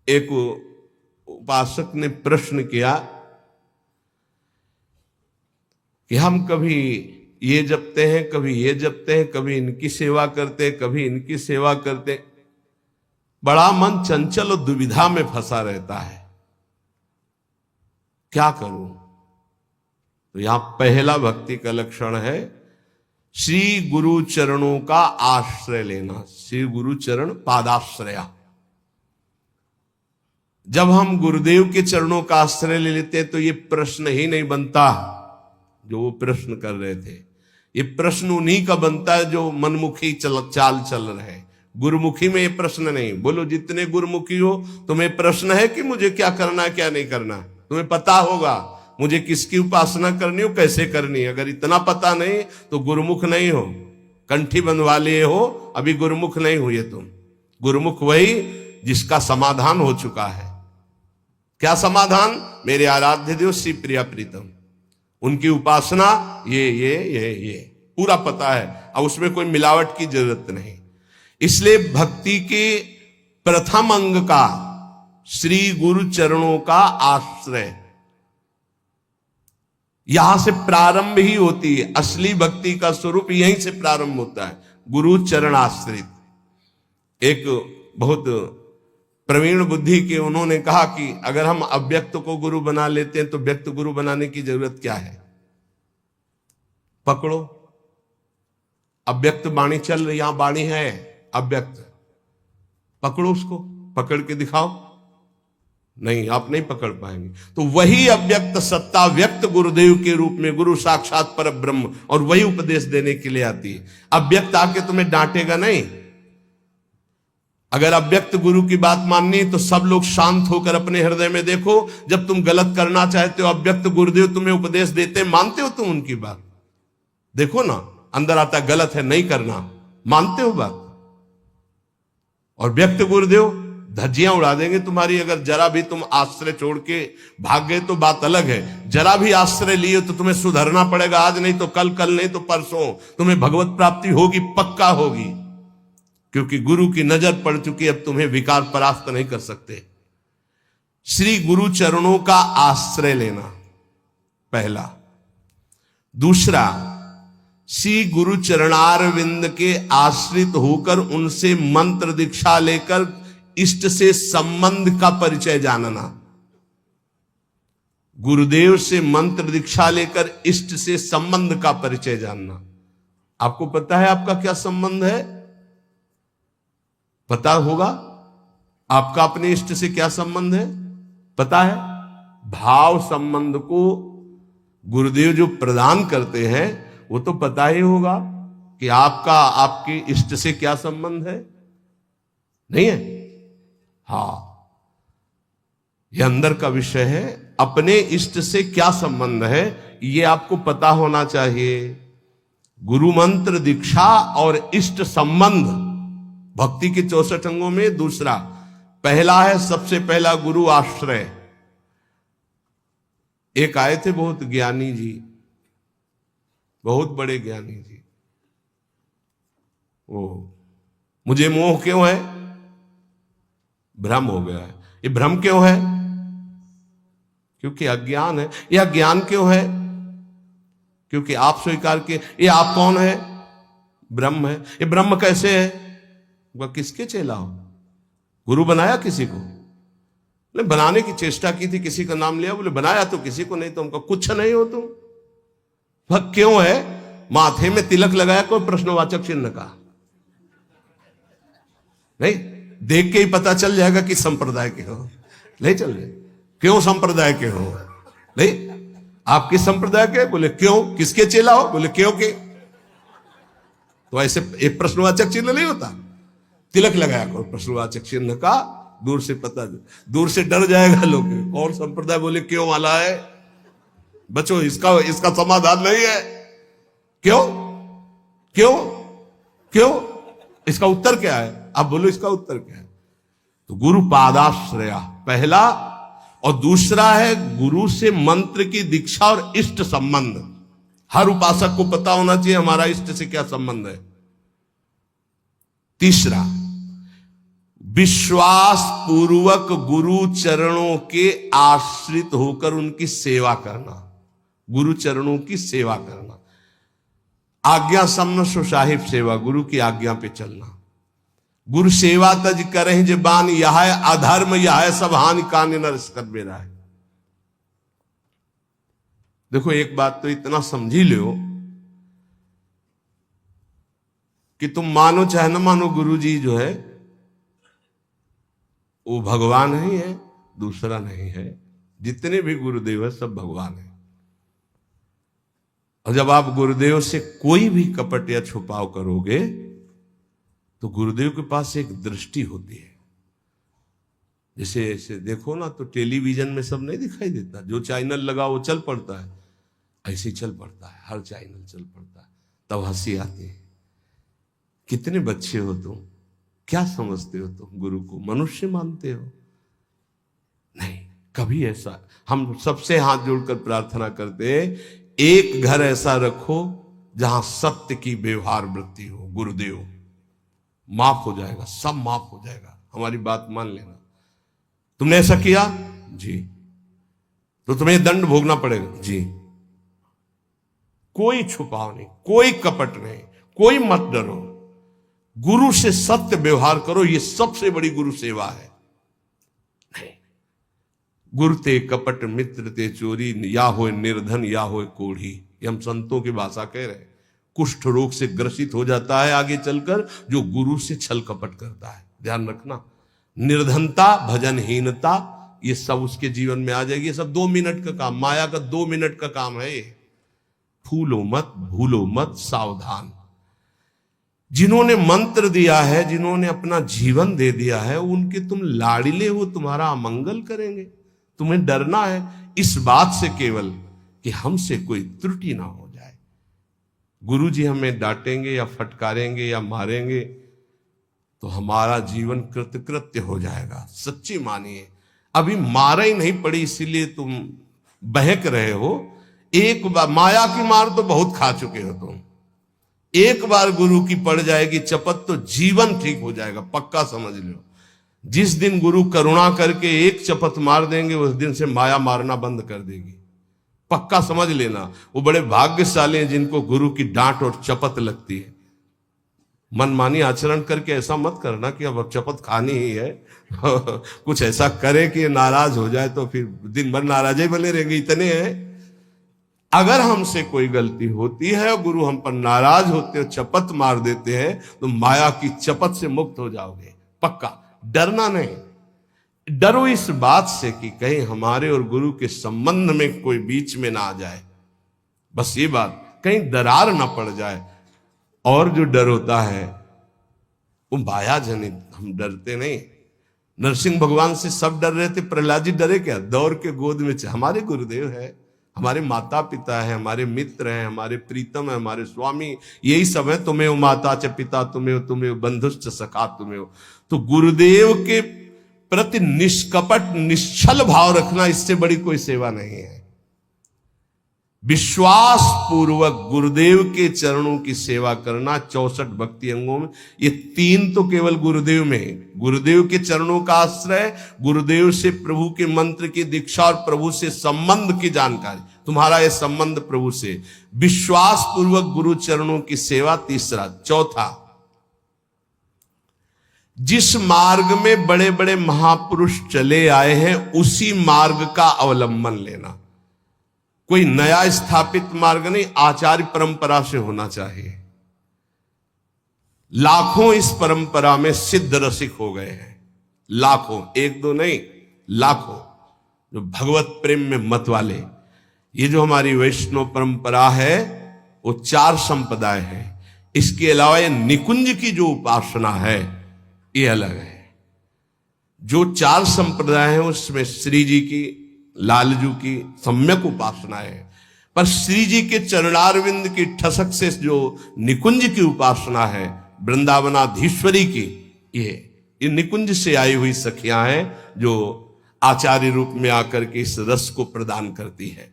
एक उपासक ने प्रश्न किया कि हम कभी ये जपते हैं, कभी ये जपते हैं, कभी इनकी सेवा करते हैं, कभी इनकी सेवा करते हैं, बड़ा मन चंचल और दुविधा में फंसा रहता है, क्या करूं? तो यहां पहला भक्ति का लक्षण है श्री गुरु चरणों का आश्रय लेना। श्री गुरु चरण पादाश्रया। जब हम गुरुदेव के चरणों का आश्रय ले लेते हैं तो ये प्रश्न ही नहीं बनता जो वो प्रश्न कर रहे थे। ये प्रश्न उन्हीं का बनता है जो मनमुखी चाल चल रहे हैं। गुरुमुखी में ये प्रश्न नहीं। बोलो जितने गुरुमुखी हो, तुम्हें प्रश्न है कि मुझे क्या करना है क्या नहीं करना। तुम्हें पता होगा मुझे किसकी उपासना करनी हो, कैसे करनी है। अगर इतना पता नहीं तो गुरुमुख नहीं हो, कंठी बंधवा लिए हो, अभी गुरुमुख नहीं हुए तुम। गुरुमुख वही जिसका समाधान हो चुका है। क्या समाधान? मेरे आराध्य देव श्री प्रिया प्रीतम, उनकी उपासना ये पूरा पता है। अब उसमें कोई मिलावट की जरूरत नहीं। इसलिए भक्ति के प्रथम अंग का श्री गुरु चरणों का आश्रय, यहां से प्रारंभ ही होती है। असली भक्ति का स्वरूप यहीं से प्रारंभ होता है, गुरु चरण आश्रित। एक बहुत प्रवीण बुद्धि के उन्होंने कहा कि अगर हम अव्यक्त को गुरु बना लेते हैं तो व्यक्त गुरु बनाने की जरूरत क्या है? पकड़ो, अव्यक्त वाणी चल रही, यहां वाणी है अव्यक्त, पकड़ो उसको, पकड़ के दिखाओ। नहीं, आप नहीं पकड़ पाएंगे। तो वही अव्यक्त सत्ता व्यक्त गुरुदेव के रूप में, गुरु साक्षात पर ब्रह्म, और वही उपदेश देने के लिए आती है। अव्यक्त आके तुम्हें डांटेगा नहीं। अगर अव्यक्त गुरु की बात माननी तो सब लोग शांत होकर अपने हृदय में देखो। जब तुम गलत करना चाहते हो, अव्यक्त गुरुदेव तुम्हें उपदेश देते, मानते हो तुम उनकी बात? देखो ना, अंदर आता गलत है, नहीं करना, मानते हो बात? और व्यक्त गुरुदेव धज्जियां उड़ा देंगे तुम्हारी। अगर जरा भी तुम आश्रय छोड़ के भाग गए तो बात अलग है। जरा भी आश्रय लिए तो तुम्हें सुधरना पड़ेगा। आज नहीं तो कल, कल नहीं तो परसों तुम्हें भगवत प्राप्ति होगी, पक्का होगी, क्योंकि गुरु की नजर पड़ चुकी। अब तुम्हें विकार परास्त नहीं कर सकते। श्री गुरु चरणों का आश्रय लेना पहला। दूसरा, श्री गुरु चरणारविंद के आश्रित होकर उनसे मंत्र दीक्षा लेकर इष्ट से संबंध का परिचय जानना। गुरुदेव से मंत्र दीक्षा लेकर इष्ट से संबंध का परिचय जानना। आपको पता है आपका क्या संबंध है? पता होगा आपका अपने इष्ट से क्या संबंध है? पता है? भाव संबंध को गुरुदेव जो प्रदान करते हैं वो तो पता ही होगा कि आपका आपके इष्ट से क्या संबंध है। नहीं है? हाँ, यह अंदर का विषय है। अपने इष्ट से क्या संबंध है ये आपको पता होना चाहिए। गुरु मंत्र दीक्षा और इष्ट संबंध भक्ति के 64 अंगों में दूसरा। पहला है, सबसे पहला गुरु आश्रय। एक आए थे बहुत ज्ञानी जी, बहुत बड़े ज्ञानी जी। वो, मुझे मोह क्यों है? भ्रम हो गया है। ये भ्रम क्यों है? क्योंकि अज्ञान है। यह ज्ञान क्यों है? क्योंकि आप स्वीकार किए। ये आप कौन है? ब्रह्म है। ये ब्रह्म कैसे है? वह किसके चेला हो? गुरु बनाया किसी को? बोले बनाने की चेष्टा की थी, किसी का नाम लिया, बोले बनाया तो किसी को नहीं। तो उनका कुछ नहीं हो तुम। वह क्यों है? माथे में तिलक लगाया, कोई प्रश्नवाचक चिन्ह का नहीं, देख के ही पता चल जाएगा कि संप्रदाय के हो। नहीं चल रहे, क्यों संप्रदाय के हो? नहीं, आप किस संप्रदाय के? बोले क्यों? किसके चेला हो? बोले क्यों के। तो ऐसे एक प्रश्नवाचक चिन्ह नहीं होता। तिलक लगाया करो प्रश्नवाचक चिन्ह का, दूर से पता, दूर से डर जाएगा लोग, कौन संप्रदाय बोले क्यों वाला है। बच्चों, इसका समाधान नहीं है। क्यों क्यों क्यों? इसका उत्तर क्या है? आप बोलो इसका उत्तर क्या है? तो गुरु पादाश्रया पहला, और दूसरा है गुरु से मंत्र की दीक्षा और इष्ट संबंध। हर उपासक को पता होना चाहिए हमारा इष्ट से क्या संबंध है। तीसरा, विश्वास पूर्वक गुरु चरणों के आश्रित होकर उनकी सेवा करना, गुरु चरणों की सेवा करना। आज्ञा समन सो साहिब सेवा, गुरु की आज्ञा पे चलना। गुरु सेवा तज करें जबान, यह अधर्म यह सब हानि कान नरस कर बेरा है। देखो एक बात तो इतना समझ ही लो कि तुम मानो चाहे ना मानो, गुरु जी जो है वो भगवान ही है, दूसरा नहीं है। जितने भी गुरुदेव है सब भगवान है। और जब आप गुरुदेव से कोई भी कपट या छुपाव करोगे तो गुरुदेव के पास एक दृष्टि होती है। जैसे ऐसे देखो ना तो टेलीविजन में सब नहीं दिखाई देता, जो चैनल लगा वो चल पड़ता है, ऐसे चल पड़ता है, हर चैनल चल पड़ता है। तब हंसी आती है। कितने बच्चे हो तुम, क्या समझते हो तुम गुरु को? मनुष्य मानते हो? नहीं, कभी ऐसा। हम सबसे हाथ जोड़कर प्रार्थना करते हैं, एक घर ऐसा रखो जहां सत्य की व्यवहार वृत्ति हो। गुरुदेव माफ हो जाएगा, सब माफ हो जाएगा, हमारी बात मान लेना। तुमने ऐसा किया जी तो तुम्हें दंड भोगना पड़ेगा जी। कोई छुपाव नहीं, कोई कपट नहीं, कोई मत डरो। गुरु से सत्य व्यवहार करो, ये सबसे बड़ी गुरु सेवा है। नहीं, गुरु ते कपट मित्र ते चोरी, या हो निर्धन या हो कोढ़ी। ये हम संतों की भाषा कह रहे हैं। कुष्ठ रोग से ग्रसित हो जाता है आगे चलकर जो गुरु से छल कपट करता है। ध्यान रखना, निर्धनता, भजनहीनता, ये सब उसके जीवन में आ जाएगी। ये सब 2 मिनट का काम, माया का 2 मिनट का काम है ये। फूलो मत, भूलो मत, सावधान। जिन्होंने मंत्र दिया है, जिन्होंने अपना जीवन दे दिया है, उनके तुम लाड़िले हो, तुम्हारा अमंगल करेंगे। तुम्हें डरना है इस बात से केवल कि हमसे कोई त्रुटि ना हो जाए। गुरु जी हमें डांटेंगे या फटकारेंगे या मारेंगे तो हमारा जीवन कृतकृत्य हो जाएगा। सच्ची मानिए, अभी मारा ही नहीं पड़ी इसीलिए तुम बहक रहे हो। एक बार माया की मार तो बहुत खा चुके हो तुम। एक बार गुरु की पड़ जाएगी चपत तो जीवन ठीक हो जाएगा, पक्का समझ लो। जिस दिन गुरु करुणा करके एक चपत मार देंगे उस दिन से माया मारना बंद कर देगी, पक्का समझ लेना। वो बड़े भाग्यशाली हैं जिनको गुरु की डांट और चपत लगती है। मनमानी आचरण करके ऐसा मत करना कि अब चपत खानी ही है कुछ ऐसा करे कि नाराज हो जाए तो फिर दिन भर नाराज ही बने रहेंगे। इतने हैं, अगर हमसे कोई गलती होती है और गुरु हम पर नाराज होते हो, चपत मार देते हैं, तो माया की चपत से मुक्त हो जाओगे, पक्का। डरना नहीं, डरो इस बात से कि कहीं हमारे और गुरु के संबंध में कोई बीच में ना आ जाए। बस ये बात, कहीं दरार ना पड़ जाए। और जो डर होता है वो माया जनित, हम डरते नहीं। नरसिंह भगवान से सब डर रहे थे, प्रहलाद जी डरे क्या? दौड़ के गोद में हमारे गुरुदेव है, हमारे माता पिता है, हमारे मित्र हैं, हमारे प्रीतम है, हमारे स्वामी, यही सब है। तुम्हें हो माता च पिता, तुम्हें हो, तुम्हें हो बंधुश्च सखा, तुम्हें हो। तो गुरुदेव के प्रति निष्कपट निश्चल भाव रखना, इससे बड़ी कोई सेवा नहीं है। विश्वास पूर्वक गुरुदेव के चरणों की सेवा करना 64 भक्ति अंगों में, ये 3 तो केवल गुरुदेव में है। गुरुदेव के चरणों का आश्रय, गुरुदेव से प्रभु के मंत्र की दीक्षा और प्रभु से संबंध की जानकारी, तुम्हारा ये संबंध प्रभु से। विश्वास पूर्वक गुरु चरणों की सेवा तीसरा। चौथा, जिस मार्ग में बड़े बड़े महापुरुष चले आए हैं उसी मार्ग का अवलंबन लेना। कोई नया स्थापित मार्ग नहीं, आचार्य परंपरा से होना चाहिए। लाखों इस परंपरा में सिद्ध रसिक हो गए हैं, लाखों, 1-2 नहीं, लाखों, जो भगवत प्रेम में मत वाले। ये जो हमारी वैष्णव परंपरा है वो 4 संप्रदाय है। इसके अलावा ये निकुंज की जो उपासना है ये अलग है। जो 4 संप्रदाय हैं उसमें श्री जी की, लालजू की सम्यक उपासना है, पर श्री जी के चरणारविंद की ठसक से जो निकुंज की उपासना है, वृंदावनाधीश्वरी की, ये निकुंज से आई हुई सखियां हैं जो आचार्य रूप में आकर के इस रस को प्रदान करती है।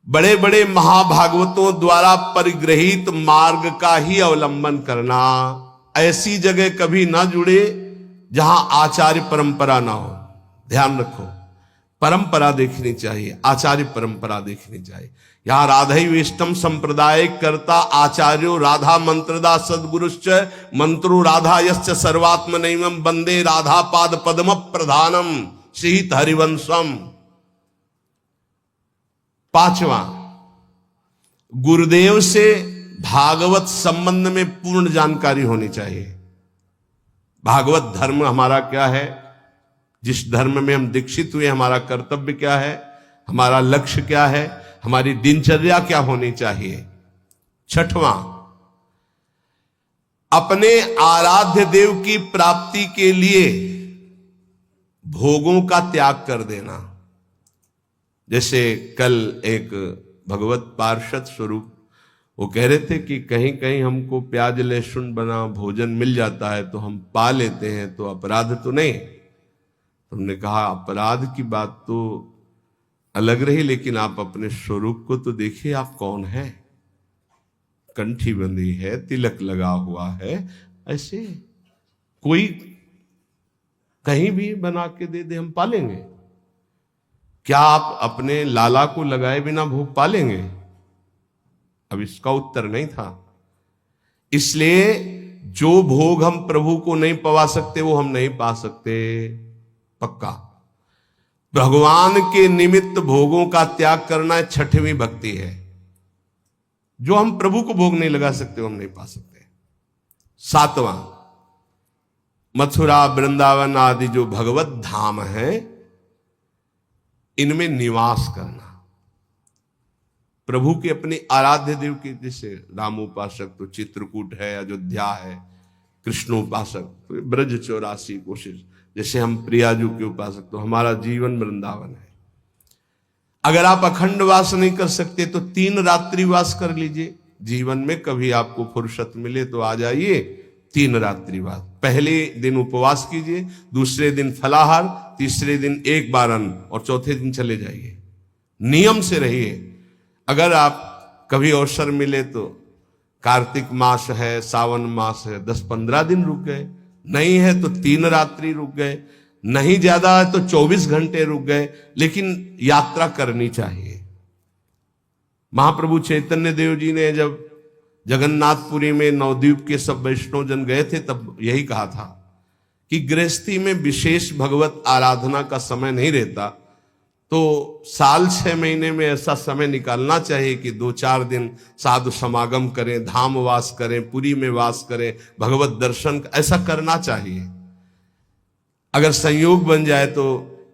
बड़े बड़े महाभागवतों द्वारा परिग्रहित मार्ग का ही अवलंबन करना। ऐसी जगह कभी ना जुड़े जहां आचार्य परंपरा ना हो। ध्यान रखो, परंपरा देखनी चाहिए, आचार्य परंपरा देखनी चाहिए। यहां राधैवेष्टम संप्रदाय करता आचार्यो राधा मंत्रदा सद्गुरुश्च मंत्रो राधा यश्च सर्वात्मनैवं वंदे राधा पाद पद्म प्रधानम सीत हरिवंशम। पांचवा, गुरुदेव से भागवत संबंध में पूर्ण जानकारी होनी चाहिए। भागवत धर्म हमारा क्या है, जिस धर्म में हम दीक्षित हुए, हमारा कर्तव्य क्या है, हमारा लक्ष्य क्या है, हमारी दिनचर्या क्या होनी चाहिए। छठवां, अपने आराध्य देव की प्राप्ति के लिए भोगों का त्याग कर देना। जैसे कल एक भगवत पार्षद स्वरूप वो कह रहे थे कि कहीं कहीं हमको प्याज लहसुन बना भोजन मिल जाता है तो हम पा लेते हैं, तो अपराध तो नहीं। तुमने कहा अपराध की बात तो अलग रही, लेकिन आप अपने स्वरूप को तो देखिए, आप कौन हैं। कंठी बंधी है, तिलक लगा हुआ है, ऐसे कोई कहीं भी बना के दे दे हम पालेंगे। क्या आप अपने लाला को लगाए बिना भोग पालेंगे? अब इसका उत्तर नहीं था। इसलिए जो भोग हम प्रभु को नहीं पवा सकते वो हम नहीं पा सकते, पक्का। भगवान के निमित्त भोगों का त्याग करना छठवीं भक्ति है। जो हम प्रभु को भोग नहीं लगा सकते वो हम नहीं पा सकते। सातवां, मथुरा वृंदावन आदि जो भगवत धाम है इनमें निवास करना। प्रभु के अपने आराध्य देव के, जैसे रामोपासक तो चित्रकूट है, अयोध्या है, कृष्णोपासक तो ब्रज 84 कोशिश, जैसे हम प्रियाजू के उपासक तो हमारा जीवन वृंदावन है। अगर आप अखंड वास नहीं कर सकते तो 3 रात्रि वास कर लीजिए। जीवन में कभी आपको फुर्सत मिले तो आ जाइए, 3 रात्रि वास। पहले दिन उपवास कीजिए, दूसरे दिन फलाहार, तीसरे दिन एक बार अन्न और चौथे दिन चले जाइए। नियम से रहिए। अगर आप कभी अवसर मिले तो कार्तिक मास है, सावन मास है, 10-15 दिन रुक गए, नहीं है तो 3 रात्रि रुक गए, नहीं ज्यादा है तो 24 घंटे रुक गए, लेकिन यात्रा करनी चाहिए। महाप्रभु चैतन्य देव जी ने जब जगन्नाथपुरी में नवद्वीप के सब वैष्णव जन गए थे तब यही कहा था कि गृहस्थी में विशेष भगवत आराधना का समय नहीं रहता, तो साल 6 महीने में ऐसा समय निकालना चाहिए कि 2-4 दिन साधु समागम करें, धाम वास करें, पुरी में वास करें, भगवत दर्शन, ऐसा करना चाहिए। अगर संयोग बन जाए तो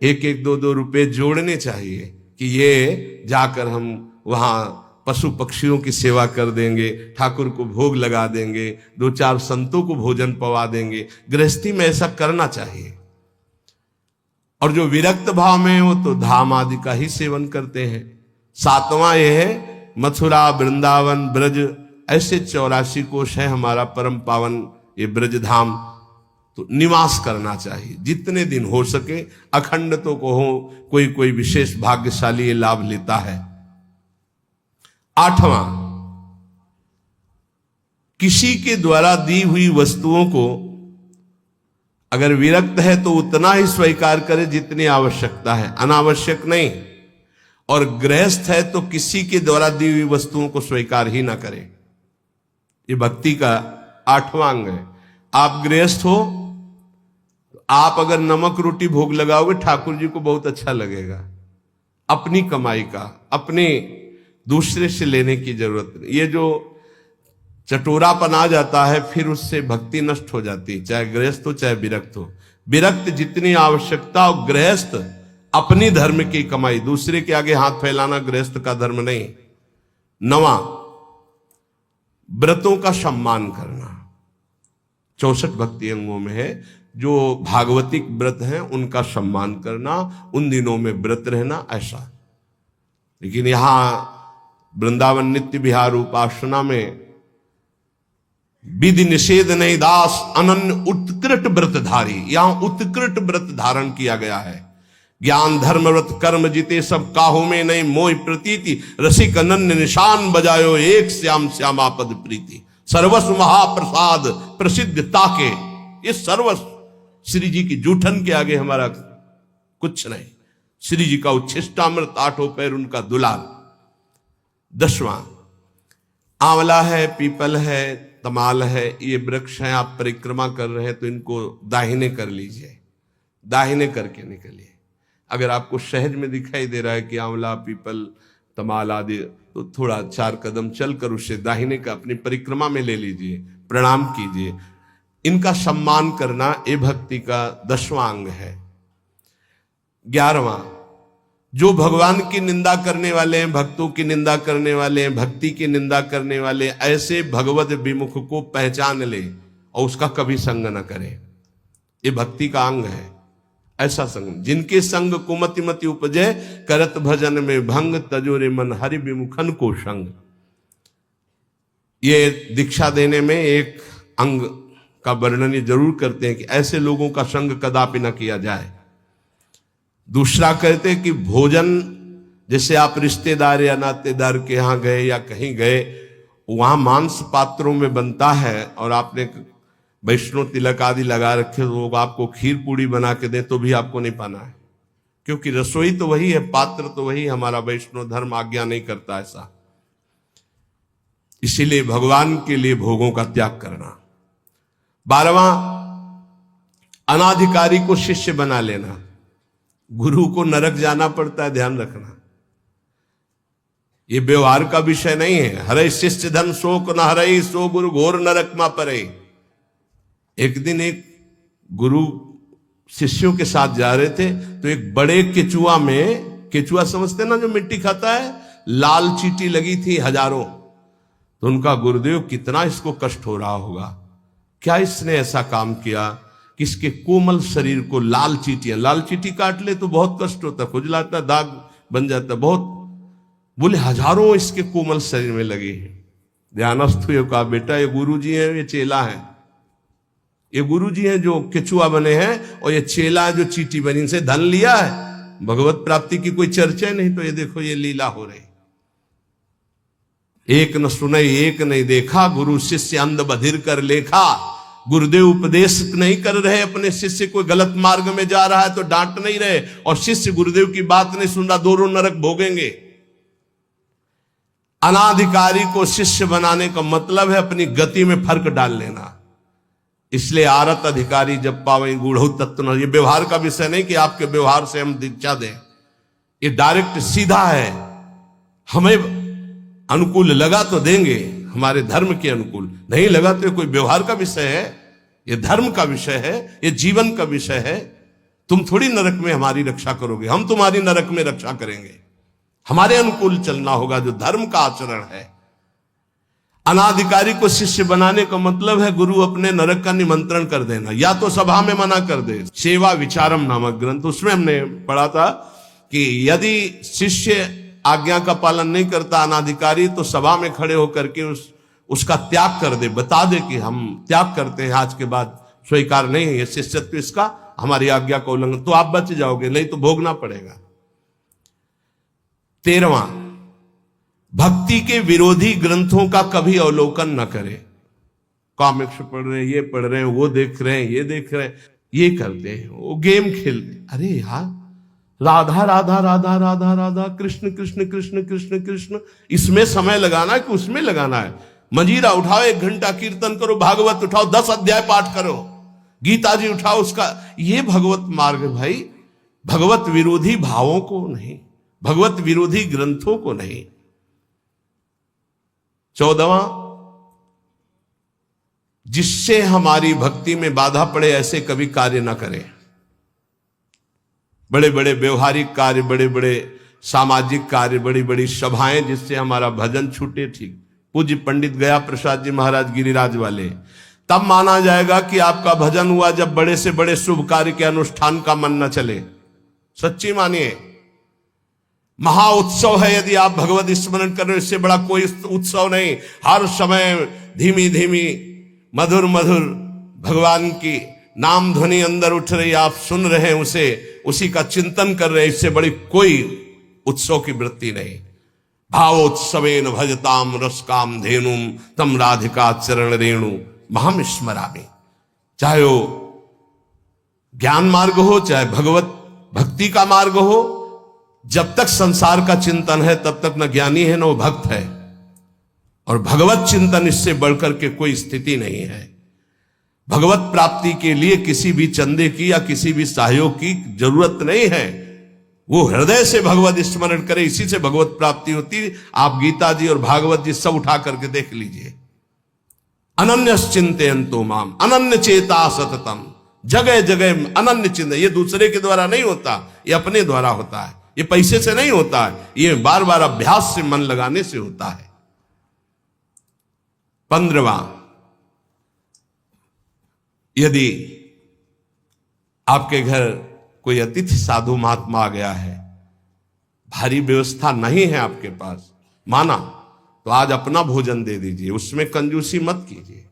1-1, 2-2 रुपए जोड़ने चाहिए कि ये जाकर हम वहां पशु पक्षियों की सेवा कर देंगे, ठाकुर को भोग लगा देंगे, 2-4 संतों को भोजन पवा देंगे। गृहस्थी में ऐसा करना चाहिए। और जो विरक्त भाव में हो तो धाम आदि का ही सेवन करते हैं। 7वां यह है मथुरा वृंदावन ब्रज, ऐसे 84 कोश है हमारा परम पावन ये ब्रज धाम, तो निवास करना चाहिए जितने दिन हो सके। अखंड तो को हो, कोई विशेष भाग्यशाली ये लाभ लेता है। 8वां, किसी के द्वारा दी हुई वस्तुओं को अगर विरक्त है तो उतना ही स्वीकार करे जितनी आवश्यकता है, अनावश्यक नहीं। और गृहस्थ है तो किसी के द्वारा दी हुई वस्तुओं को स्वीकार ही ना करे। ये भक्ति का 8वां अंग है। आप गृहस्थ हो तो आप अगर नमक रोटी भोग लगाओगे ठाकुर जी को बहुत अच्छा लगेगा। अपनी कमाई का, अपने दूसरे से लेने की जरूरत नहीं। ये जो चटोरापन आ जाता है फिर उससे भक्ति नष्ट हो जाती है, चाहे गृहस्थ हो चाहे विरक्त हो। विरक्त जितनी आवश्यकता हो, गृहस्थ अपनी धर्म की कमाई, दूसरे के आगे हाथ फैलाना गृहस्थ का धर्म नहीं। 9वां, व्रतों का सम्मान करना। 64 भक्ति अंगों में है। जो भागवतिक व्रत हैं उनका सम्मान करना, उन दिनों में व्रत रहना, ऐसा। लेकिन यहां वृंदावन नित्य विहार उपासना में विधि निषेध नहीं दास अनन्य उत्कृट व्रतधारी, यहां उत्कृट व्रत धारण किया गया है। ज्ञान धर्म व्रत कर्म जीते सब काहू में नहीं मोह प्रतीति, रसिक अनन्य निशान बजायो एक श्याम श्यामापद प्रीति। सर्वस्व महाप्रसाद प्रसिद्ध ताके, ये सर्वस्व श्री जी की जूठन के आगे हमारा कुछ नहीं। श्री जी का उच्छिष्टामृत, 8 पैर उनका दुलार। 10वां, आंवला है, पीपल है, तमाल है, ये वृक्ष हैं। आप परिक्रमा कर रहे हैं तो इनको दाहिने कर लीजिए, दाहिने करके निकलिए। अगर आपको सहज में दिखाई दे रहा है कि आंवला, पीपल, तमाल आदि, तो थोड़ा 4 कदम चलकर उसे दाहिने का अपनी परिक्रमा में ले लीजिए, प्रणाम कीजिए। इनका सम्मान करना ये भक्ति का 10वां अंग है। 11वां, जो भगवान की निंदा करने वाले हैं, भक्तों की निंदा करने वाले हैं, भक्ति की निंदा करने वाले, ऐसे भगवत विमुख को पहचान ले और उसका कभी संग न करे। ये भक्ति का अंग है। ऐसा संग, जिनके संग कुमति मति उपजे, करत भजन में भंग, तजोरे मन हरि विमुखन को संग। ये दीक्षा देने में एक अंग का वर्णन ये जरूर करते हैं कि ऐसे लोगों का संग कदापि न किया जाए। दूसरा कहते हैं कि भोजन, जैसे आप रिश्तेदार या नातेदार के यहां गए या कहीं गए, वहां मांस पात्रों में बनता है और आपने वैष्णो तिलक आदि लगा रखे, तो लोग आपको खीर पूड़ी बना के दें तो भी आपको नहीं पाना है, क्योंकि रसोई तो वही है, पात्र तो वही। हमारा वैष्णो धर्म आज्ञा नहीं करता ऐसा। इसीलिए भगवान के लिए भोगों का त्याग करना। 12वां, अनाधिकारी को शिष्य बना लेना। गुरु को नरक जाना पड़ता है, ध्यान रखना। ये व्यवहार का विषय नहीं है। हरे शिष्य धन शोक न हरे, सो गुरु घोर नरक मा परे। एक दिन एक गुरु शिष्यों के साथ जा रहे थे, तो एक बड़े केचुआ में, केचुआ समझते ना जो मिट्टी खाता है, लाल चींटी लगी थी हजारों। तो उनका गुरुदेव, कितना इसको कष्ट हो रहा होगा, क्या इसने ऐसा काम किया कि इसके कोमल शरीर को लाल चींटियां, लाल चींटी काट ले तो बहुत कष्ट होता, खुजलाता, दाग बन जाता बहुत। बोले हजारों इसके कोमल शरीर में लगे हैं। ध्यानस्थ हुए, कहा बेटा ये गुरु जी हैं, ये चेला है। ये गुरु जी हैं जो केचुआ बने हैं, और ये चेला है जो चींटी बनी। इनसे धन लिया है, भगवत प्राप्ति की कोई चर्चा नहीं। तो ये देखो ये लीला हो रही। एक न सुने एक नहीं देखा, गुरु शिष्य अंध बधिर कर लेखा। गुरुदेव उपदेश नहीं कर रहे, अपने शिष्य को गलत मार्ग में जा रहा है तो डांट नहीं रहे, और शिष्य गुरुदेव की बात नहीं सुन रहा, दोनों नरक भोगेंगे। अनाधिकारी को शिष्य बनाने का मतलब है अपनी गति में फर्क डाल लेना। इसलिए आरत अधिकारी जब पावे गूढ़ तत्व न। ये व्यवहार का विषय नहीं कि आपके व्यवहार से हम दीक्षा दें, ये डायरेक्ट सीधा है। हमें अनुकूल लगा तो देंगे, हमारे धर्म के अनुकूल, नहीं लगा तो कोई व्यवहार का विषय है, ये धर्म का विषय है, ये जीवन का विषय है। तुम थोड़ी नरक में हमारी रक्षा करोगे, हम तुम्हारी नरक में रक्षा करेंगे। हमारे अनुकूल चलना होगा, जो धर्म का आचरण है। अनाधिकारी को शिष्य बनाने का मतलब है गुरु अपने नरक का निमंत्रण कर देना, या तो सभा में मना कर दे। सेवा विचारम नामक ग्रंथ, उसमें हमने पढ़ा था कि यदि शिष्य आज्ञा का पालन नहीं करता अनाधिकारी, तो सभा में खड़े होकर के उसका त्याग कर दे, बता दे कि हम त्याग करते हैं, आज के बाद स्वीकार नहीं है ये शिष्यत्व इसका, हमारी आज्ञा का उल्लंघन, तो आप बच जाओगे, नहीं तो भोगना पड़ेगा। 13वां, भक्ति के विरोधी ग्रंथों का कभी अवलोकन न करे। कॉमिक्स पढ़ रहे हैं, ये पढ़ रहे हैं, वो देख रहे हैं, ये देख रहे हैं, ये करते हैं, वो गेम खेलते। अरे यार, राधा राधा राधा राधा राधा, कृष्ण कृष्ण कृष्ण कृष्ण कृष्ण, इसमें समय लगाना है कि उसमें लगाना है? मंजीरा उठाओ, 1 घंटा कीर्तन करो, भागवत उठाओ, 10 अध्याय पाठ करो, गीता जी उठाओ, उसका ये भगवत मार्ग भाई। भगवत विरोधी भावों को नहीं, भगवत विरोधी ग्रंथों को नहीं। 14वां, जिससे हमारी भक्ति में बाधा पड़े ऐसे कभी कार्य ना करें। बड़े बड़े व्यवहारिक कार्य, बड़े बड़े सामाजिक कार्य, बड़ी बड़ी सभाएं जिससे हमारा भजन छूटे, ठीक। पूज्य पंडित गया प्रसाद जी महाराज गिरिराज वाले, तब माना जाएगा कि आपका भजन हुआ जब बड़े से बड़े शुभ कार्य के अनुष्ठान का मन न चले। सच्ची मानिए, महा उत्सव है यदि आप भगवत स्मरण कर रहे हो, इससे बड़ा कोई उत्सव नहीं। हर समय धीमी धीमी मधुर मधुर भगवान की नाम ध्वनि अंदर उठ रही, आप सुन रहे हैं उसे, उसी का चिंतन कर रहे हैं, इससे बड़ी कोई उत्सव की वृत्ति नहीं। भावोत्सवेन भजताम रसकाम धेनुम तम राधिका चरण रेणु महम स्मरामि। चाहे वो ज्ञान मार्ग हो चाहे भगवत भक्ति का मार्ग हो, जब तक संसार का चिंतन है तब तक न ज्ञानी है न वो भक्त है। और भगवत चिंतन इससे बढ़कर के कोई स्थिति नहीं है। भगवत प्राप्ति के लिए किसी भी चंदे की या किसी भी सहयोग की जरूरत नहीं है। वो हृदय से भगवत स्मरण करे, इसी से भगवत प्राप्ति होती। आप गीता जी और भागवत जी सब उठा करके देख लीजिए। अनन्यश्चिंतयन्तो माम अनन्य चेता सततम, जगह जगह अनन्य चिंतन। ये दूसरे के द्वारा नहीं होता, ये अपने द्वारा होता है। ये पैसे से नहीं होता है, ये बार बार अभ्यास से, मन लगाने से होता है। 15वां, यदि आपके घर कोई अतिथि साधु महात्मा आ गया है, भारी व्यवस्था नहीं है आपके पास, माना तो आज अपना भोजन दे दीजिए, उसमें कंजूसी मत कीजिए।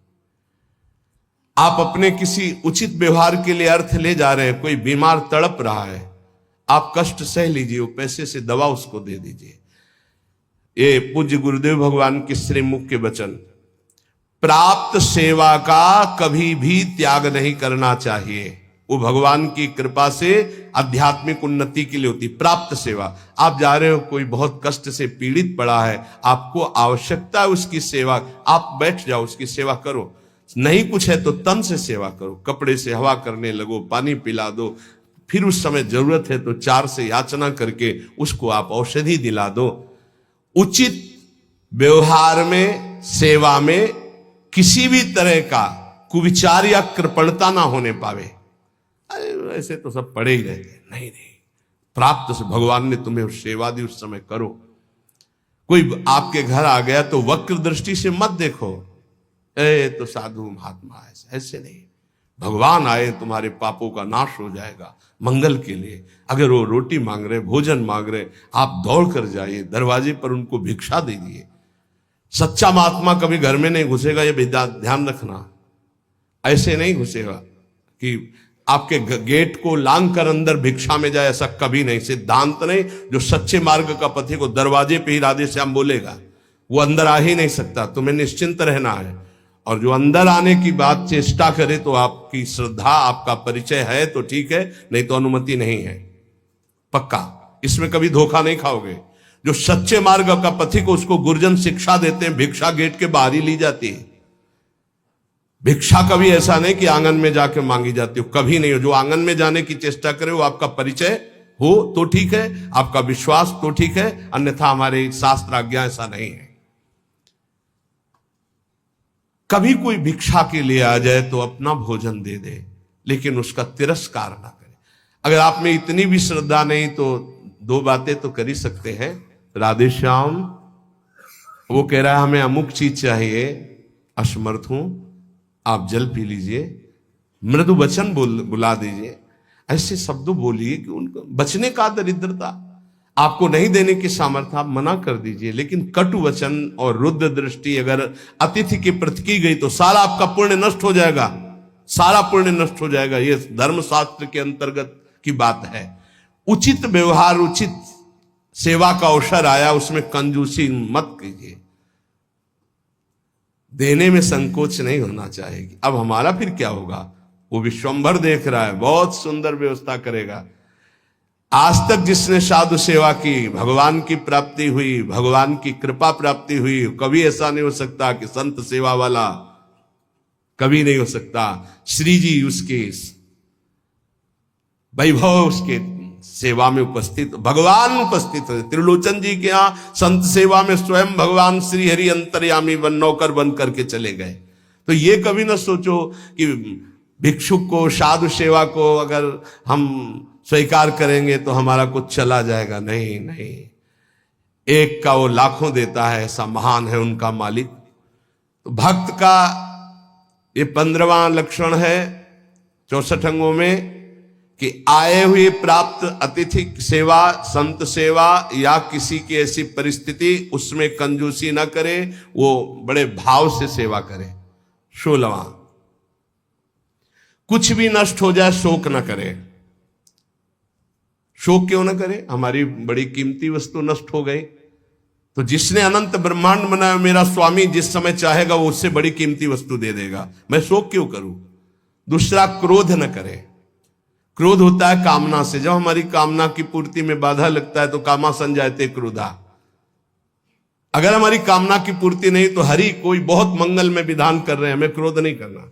आप अपने किसी उचित व्यवहार के लिए अर्थ ले जा रहे हैं, कोई बीमार तड़प रहा है, आप कष्ट सह लीजिए, वो पैसे से दवा उसको दे दीजिए। ये पूज्य गुरुदेव भगवान के श्रीमुख के वचन। प्राप्त सेवा का कभी भी त्याग नहीं करना चाहिए। वो भगवान की कृपा से आध्यात्मिक उन्नति के लिए होती। प्राप्त सेवा, आप जा रहे हो, कोई बहुत कष्ट से पीड़ित पड़ा है, आपको आवश्यकता है उसकी सेवा, आप बैठ जाओ, उसकी सेवा करो। नहीं कुछ है तो तन से सेवा करो, कपड़े से हवा करने लगो, पानी पिला दो, फिर उस समय जरूरत है तो 4 से याचना करके उसको आप औषधि दिला दो। उचित व्यवहार में, सेवा में किसी भी तरह का कुविचार या कृपणता ना होने पावे। अरे ऐसे तो सब पड़े ही रहते, नहीं नहीं, प्राप्त से भगवान ने तुम्हें सेवा दी, उस समय करो। कोई आपके घर आ गया तो वक्र दृष्टि से मत देखो, तो साधु महात्मा ऐसे नहीं। भगवान आए, तुम्हारे पापों का नाश हो जाएगा मंगल के लिए। अगर वो रोटी मांग रहे, भोजन मांग रहे, आप दौड़ कर जाइए, दरवाजे पर उनको भिक्षा दे दिए। सच्चा महात्मा कभी घर में नहीं घुसेगा, ये भी ध्यान रखना। ऐसे नहीं घुसेगा कि आपके गेट को लांग कर अंदर भिक्षा में जाए, ऐसा कभी नहीं, सिद्धांत नहीं। जो सच्चे मार्ग का पथिक को दरवाजे पे ही राधे श्याम बोलेगा, वो अंदर आ ही नहीं सकता। तुम्हें निश्चिंत रहना है। और जो अंदर आने की बात चेष्टा करे तो आपकी श्रद्धा, आपका परिचय है तो ठीक है, नहीं तो अनुमति नहीं है, पक्का। इसमें कभी धोखा नहीं खाओगे। जो सच्चे मार्ग का पथिक, उसको गुरुजन शिक्षा देते हैं, भिक्षा गेट के बाहर ही ली जाती है। भिक्षा कभी ऐसा नहीं कि आंगन में जाके मांगी जाती हो, कभी नहीं हो। जो आंगन में जाने की चेष्टा करे वो आपका परिचय हो तो ठीक है, आपका विश्वास तो ठीक है, अन्यथा हमारे शास्त्र आज्ञा ऐसा नहीं है। कभी कोई भिक्षा के लिए आ जाए तो अपना भोजन दे दे, लेकिन उसका तिरस्कार ना करे। अगर आप में इतनी भी श्रद्धा नहीं तो 2 बातें तो कर ही सकते हैं। राधे श्याम, वो कह रहा है हमें अमुक चीज चाहिए, असमर्थ हूं, आप जल पी लीजिए, मृदु वचन बुला दीजिए, ऐसे शब्द बोलिए कि उनको बचने का दरिद्रता। आपको नहीं देने की सामर्थ्य, आप मना कर दीजिए। लेकिन कटु वचन और रुद्र दृष्टि अगर अतिथि के प्रति की गई तो सारा आपका पुण्य नष्ट हो जाएगा, सारा पुण्य नष्ट हो जाएगा। ये धर्मशास्त्र के अंतर्गत की बात है। उचित व्यवहार, उचित सेवा का अवसर आया, उसमें कंजूसी मत कीजिए। देने में संकोच नहीं होना चाहिए। अब हमारा फिर क्या होगा? वो विश्वंभर देख रहा है, बहुत सुंदर व्यवस्था करेगा। आज तक जिसने साधु सेवा की, भगवान की प्राप्ति हुई, भगवान की कृपा प्राप्ति हुई। कभी ऐसा नहीं हो सकता कि संत सेवा वाला, कभी नहीं हो सकता। श्री जी उसके वैभव, उसके सेवा में उपस्थित, भगवान उपस्थित है। त्रिलोचन जी के यहां संत सेवा में स्वयं भगवान श्री हरि अंतर्यामी नौकर बन करके चले गए। तो ये कभी ना सोचो कि भिक्षुक को, साधु सेवा को अगर हम स्वीकार करेंगे तो हमारा कुछ चला जाएगा। नहीं नहीं, एक का वो लाखों देता है, ऐसा महान है उनका मालिक। तो भक्त का ये 15वां लक्षण है 64 अंगों में कि आए हुए प्राप्त अतिथि सेवा, संत सेवा या किसी की ऐसी परिस्थिति, उसमें कंजूसी ना करे, वो बड़े भाव से सेवा करे। 16वां, कुछ भी नष्ट हो जाए शोक न करे। शोक क्यों न करे? हमारी बड़ी कीमती वस्तु नष्ट हो गई तो जिसने अनंत ब्रह्मांड बनाया, मेरा स्वामी जिस समय चाहेगा वो उससे बड़ी कीमती वस्तु दे देगा, मैं शोक क्यों करूं? दूसरा, क्रोध न करे। क्रोध होता है कामना से। जब हमारी कामना की पूर्ति में बाधा लगता है तो कामा संजायते क्रोधा। अगर हमारी कामना की पूर्ति नहीं तो हरि कोई बहुत मंगल में विधान कर रहे हैं, हमें क्रोध नहीं करना।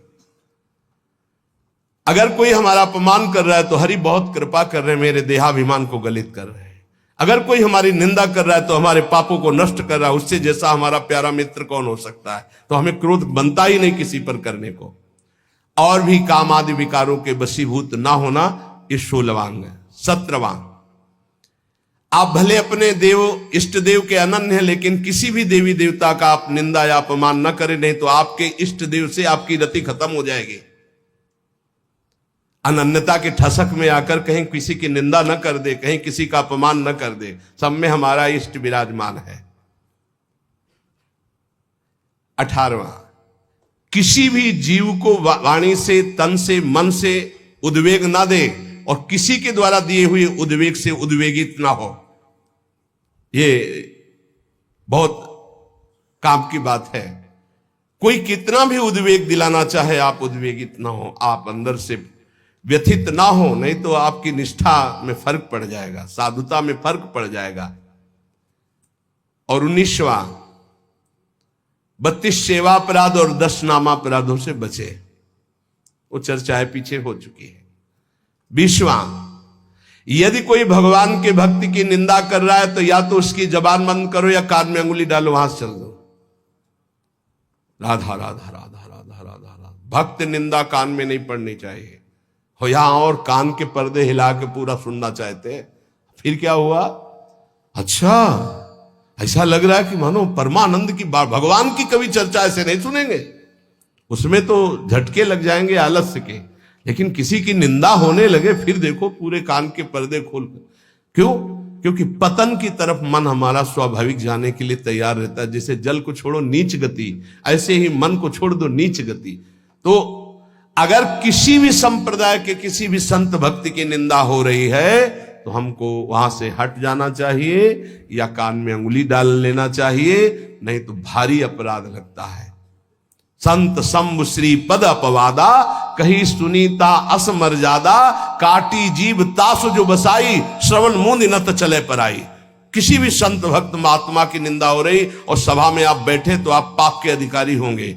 अगर कोई हमारा अपमान कर रहा है तो हरि बहुत कृपा कर रहे हैं, मेरे देहाभिमान को गलित कर रहे हैं। अगर कोई हमारी निंदा कर रहा है तो हमारे पापों को नष्ट कर रहा है, उससे जैसा हमारा प्यारा मित्र कौन हो सकता है। तो हमें क्रोध बनता ही नहीं किसी पर करने को। और भी काम आदि विकारों के वशीभूत ना होना, ये 16वां अंग है। 17वां, आप भले अपने देव इष्ट देव के अनन्य हैं, लेकिन किसी भी देवी देवता का आप निंदा या अपमान न करें, नहीं तो आपके इष्ट देव से आपकी रति खत्म हो जाएगी। अनन्यता के ठसक में आकर कहीं किसी की निंदा न कर दे, कहीं किसी का अपमान न कर दे। सब में हमारा इष्ट विराजमान है। 18वां, किसी भी जीव को वाणी से, तन से, मन से उद्वेग ना दे और किसी के द्वारा दिए हुए उद्वेग से उद्वेगित ना हो। ये बहुत काम की बात है। कोई कितना भी उद्वेग दिलाना चाहे, आप उद्वेगित ना हो, आप अंदर से व्यथित ना हो, नहीं तो आपकी निष्ठा में फर्क पड़ जाएगा, साधुता में फर्क पड़ जाएगा। और 19वां, 32 सेवापराध और 10 नामापराधों से बचे। वो चर्चाएं पीछे हो चुकी है। 20वां, यदि कोई भगवान के भक्ति की निंदा कर रहा है तो या तो उसकी जबान बंद करो या कान में अंगुली डालो, वहां से चल दो। राधा राधा राधा राधा राधा राधा। भक्त निंदा कान में नहीं पड़नी चाहिए। हो यहां और कान के पर्दे हिला के पूरा सुनना चाहते, फिर क्या हुआ? अच्छा, ऐसा लग रहा है कि मानो परमानंद की बात, भगवान की कभी चर्चा ऐसे नहीं सुनेंगे। उसमें तो झटके लग जाएंगे आलस्य के, लेकिन किसी की निंदा होने लगे फिर देखो पूरे कान के पर्दे खोल। क्यों? क्योंकि पतन की तरफ मन हमारा स्वाभाविक जाने के लिए तैयार रहता है। जैसे जल को छोड़ो नीच गति, ऐसे ही मन को छोड़ दो नीच गति। तो अगर किसी भी संप्रदाय के किसी भी संत भक्ति की निंदा हो रही है तो हमको वहां से हट जाना चाहिए या कान में अंगुली डाल लेना चाहिए, नहीं तो भारी अपराध लगता है। संत शंभु श्री पद अपवादा, कही सुनीता अस मर्यादा, काटी जीव तासु जो बसाई, श्रवण मूंद नत चले पराई। किसी भी संत भक्त महात्मा की निंदा हो रही और सभा में आप बैठे तो आप पाप के अधिकारी होंगे,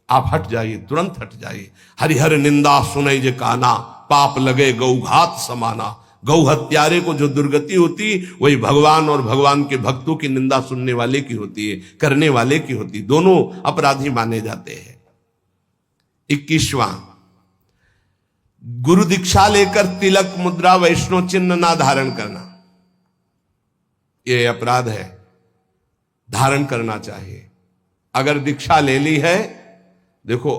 आप हट जाइए, तुरंत हट जाइए। हरिहर निंदा सुनई जे काना, पाप लगे गौघात समाना। गौ हत्यारे को जो दुर्गति होती वही भगवान और भगवान के भक्तों की निंदा सुनने वाले की होती है, करने वाले की होती। दोनों अपराधी माने जाते हैं। 21वां, गुरु दीक्षा लेकर तिलक मुद्रा वैष्णव चिन्ह ना धारण करना, यह अपराध है। धारण करना चाहिए। अगर दीक्षा ले ली है, देखो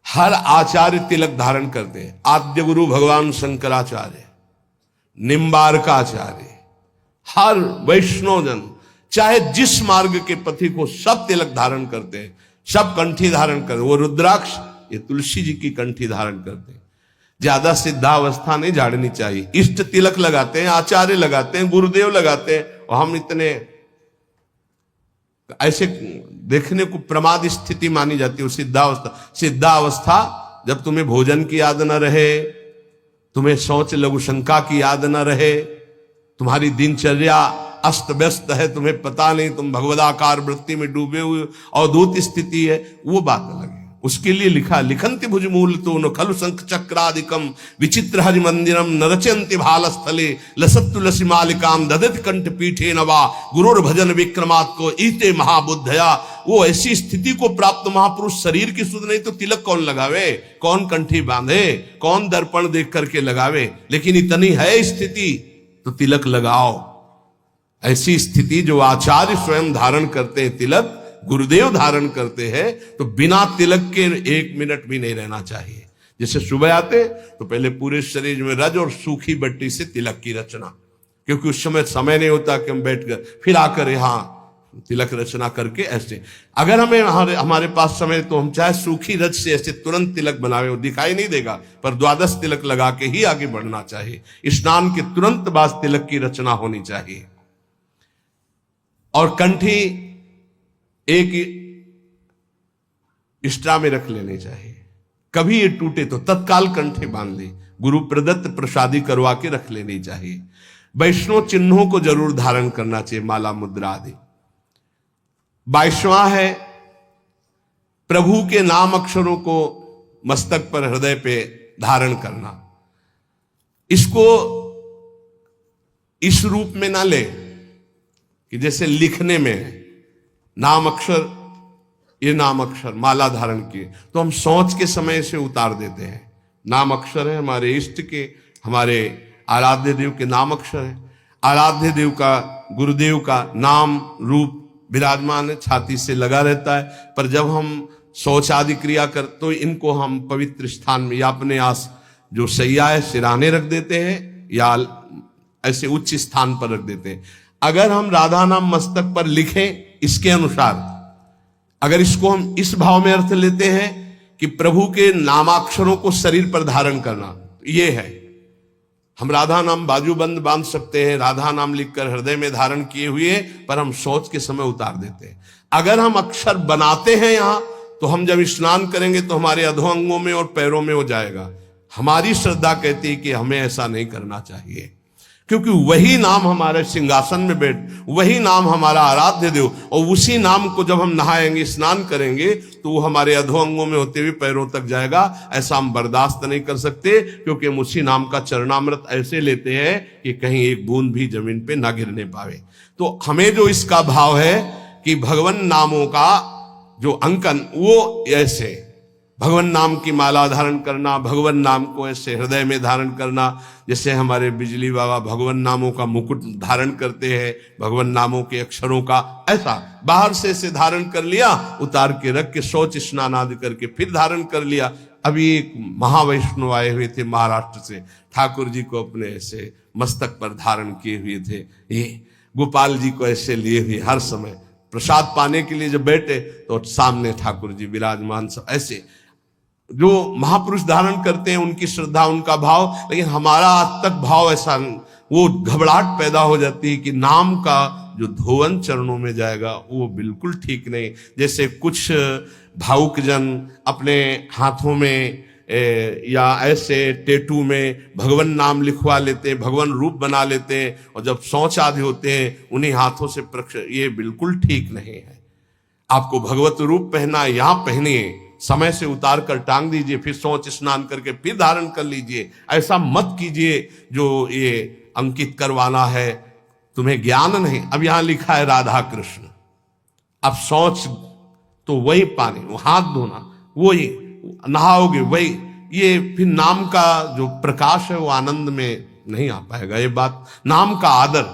हर आचार्य तिलक धारण करते हैं। आद्य गुरु भगवान शंकराचार्य, निम्बारकाचार्य, हर वैष्णव जन चाहे जिस मार्ग के पथिक हो सब तिलक धारण करते हैं, सब कंठी धारण करते। वो रुद्राक्ष, ये तुलसी जी की कंठी धारण करते हैं। ज्यादा सिद्धावस्था नहीं झाड़नी चाहिए। इष्ट तिलक लगाते हैं, आचार्य लगाते हैं, गुरुदेव लगाते हैं, और हम इतने ऐसे देखने को प्रमाद स्थिति मानी जाती है। सिद्धावस्था, सिद्धावस्था जब तुम्हें भोजन की याद न रहे, तुम्हें शौच लघु शंका की याद न रहे, तुम्हारी दिनचर्या अस्त व्यस्त है, तुम्हें पता नहीं, तुम भगवदाकार वृत्ति में डूबे हुए अवधूत स्थिति है, वो बात अलग है। उसके लिए लिखा, लिखंति भुजमूल तो न खलु शंख चक्रादिकम विचित्र हरि मंदिरम न रचयन्ति भालस्थले लसत्तु लसी मालिकाम ददत कंठ पीठे नवा गुरुर भजन विक्रमात् को ईते महाबुद्धया। वो ऐसी स्थिति को प्राप्त महापुरुष शरीर की सुध नहीं तो तिलक कौन लगावे, कौन कंठी बांधे, कौन दर्पण देख करके लगावे। लेकिन इतनी है स्थिति तो तिलक लगाओ। ऐसी स्थिति जो आचार्य स्वयं धारण करते हैं, तिलक गुरुदेव धारण करते हैं, तो बिना तिलक के 1 मिनट भी नहीं रहना चाहिए। जैसे सुबह आते तो पहले पूरे शरीर में रज और सूखी बट्टी से तिलक की रचना, क्योंकि उस समय नहीं होता कि हम बैठकर फिर आकर यहाँ तिलक रचना करके ऐसे। अगर हमें हमारे पास समय तो हम चाहे सूखी रज से ऐसे तुरंत तिलक बनावे, वो दिखाई नहीं देगा, पर 12 तिलक लगा के ही आगे बढ़ना चाहिए। स्नान के तुरंत बाद तिलक की रचना होनी चाहिए। और कंठी एक स्ट्रा में रख लेनी चाहिए। कभी ये टूटे तो तत्काल कंठी बांध ली, गुरु प्रदत्त प्रसादी करवा के रख लेनी चाहिए। वैष्णव चिन्हों को जरूर धारण करना चाहिए, माला मुद्रा आदि। 22वां है प्रभु के नाम अक्षरों को मस्तक पर, हृदय पे धारण करना। इसको इस रूप में ना ले कि जैसे लिखने में नाम अक्षर, ये नाम अक्षर माला धारण किए तो हम सोच के समय से उतार देते हैं। नाम अक्षर है हमारे इष्ट के, हमारे आराध्य देव के नाम अक्षर है। आराध्य देव का, गुरुदेव का नाम रूप विराजमान है, छाती से लगा रहता है। पर जब हम शौच आदि क्रिया कर तो इनको हम पवित्र स्थान में या अपने आस जो सैया है सिराने रख देते हैं या ऐसे उच्च स्थान पर रख देते हैं। अगर हम राधा नाम मस्तक पर लिखें इसके अनुसार, अगर इसको हम इस भाव में अर्थ लेते हैं कि प्रभु के नामाक्षरों को शरीर पर धारण करना, ये है हम राधा नाम बाजूबंद बांध सकते हैं, राधा नाम लिखकर हृदय में धारण किए हुए, पर हम शौच के समय उतार देते हैं। अगर हम अक्षर बनाते हैं यहां तो हम जब स्नान करेंगे तो हमारे अधोअंगों में और पैरों में हो जाएगा। हमारी श्रद्धा कहती है कि हमें ऐसा नहीं करना चाहिए, क्योंकि वही नाम हमारे सिंहासन में बैठ, वही नाम हमारा आराध्य देव, और उसी नाम को जब हम नहाएंगे स्नान करेंगे तो वो हमारे अधोअंगों में होते हुए पैरों तक जाएगा। ऐसा हम बर्दाश्त नहीं कर सकते, क्योंकि हम उसी नाम का चरणामृत ऐसे लेते हैं कि कहीं एक बूंद भी जमीन पे ना गिरने पावे। तो हमें जो इसका भाव है कि भगवान नामों का जो अंकन, वो ऐसे भगवान नाम की माला धारण करना, भगवान नाम को ऐसे हृदय में धारण करना, जैसे हमारे बिजली बाबा भगवान नामों का मुकुट धारण करते हैं, भगवान नामों के अक्षरों का, ऐसा बाहर से ऐसे धारण कर लिया, उतार के रख के शौच स्नान आदि करके फिर धारण कर लिया। अभी एक महावैष्णव आए हुए थे महाराष्ट्र से, ठाकुर जी को अपने ऐसे मस्तक पर धारण किए हुए थे, ये गोपाल जी को ऐसे लिए हुए, हर समय प्रसाद पाने के लिए जब बैठे तो सामने ठाकुर जी विराजमान, सब ऐसे जो महापुरुष धारण करते हैं, उनकी श्रद्धा, उनका भाव। लेकिन हमारा आज तक भाव ऐसा, वो घबराहट पैदा हो जाती है कि नाम का जो धोवन चरणों में जाएगा वो बिल्कुल ठीक नहीं। जैसे कुछ भावुक जन अपने हाथों में या ऐसे टेटू में भगवान नाम लिखवा लेते हैं, भगवान रूप बना लेते हैं, और जब शौच आदि होते हैं उन्हीं हाथों से ये बिल्कुल ठीक नहीं है। आपको भगवत रूप पहना, यहां पहनिए, समय से उतार कर टांग दीजिए, फिर शौच स्नान करके फिर धारण कर लीजिए। ऐसा मत कीजिए जो ये अंकित करवाना है, तुम्हें ज्ञान नहीं। अब यहां लिखा है राधा कृष्ण, अब शौच तो वही पानी, वो हाथ धोना, वही नहाओगे वही, ये फिर नाम का जो प्रकाश है वो आनंद में नहीं आ पाएगा। ये बात, नाम का आदर,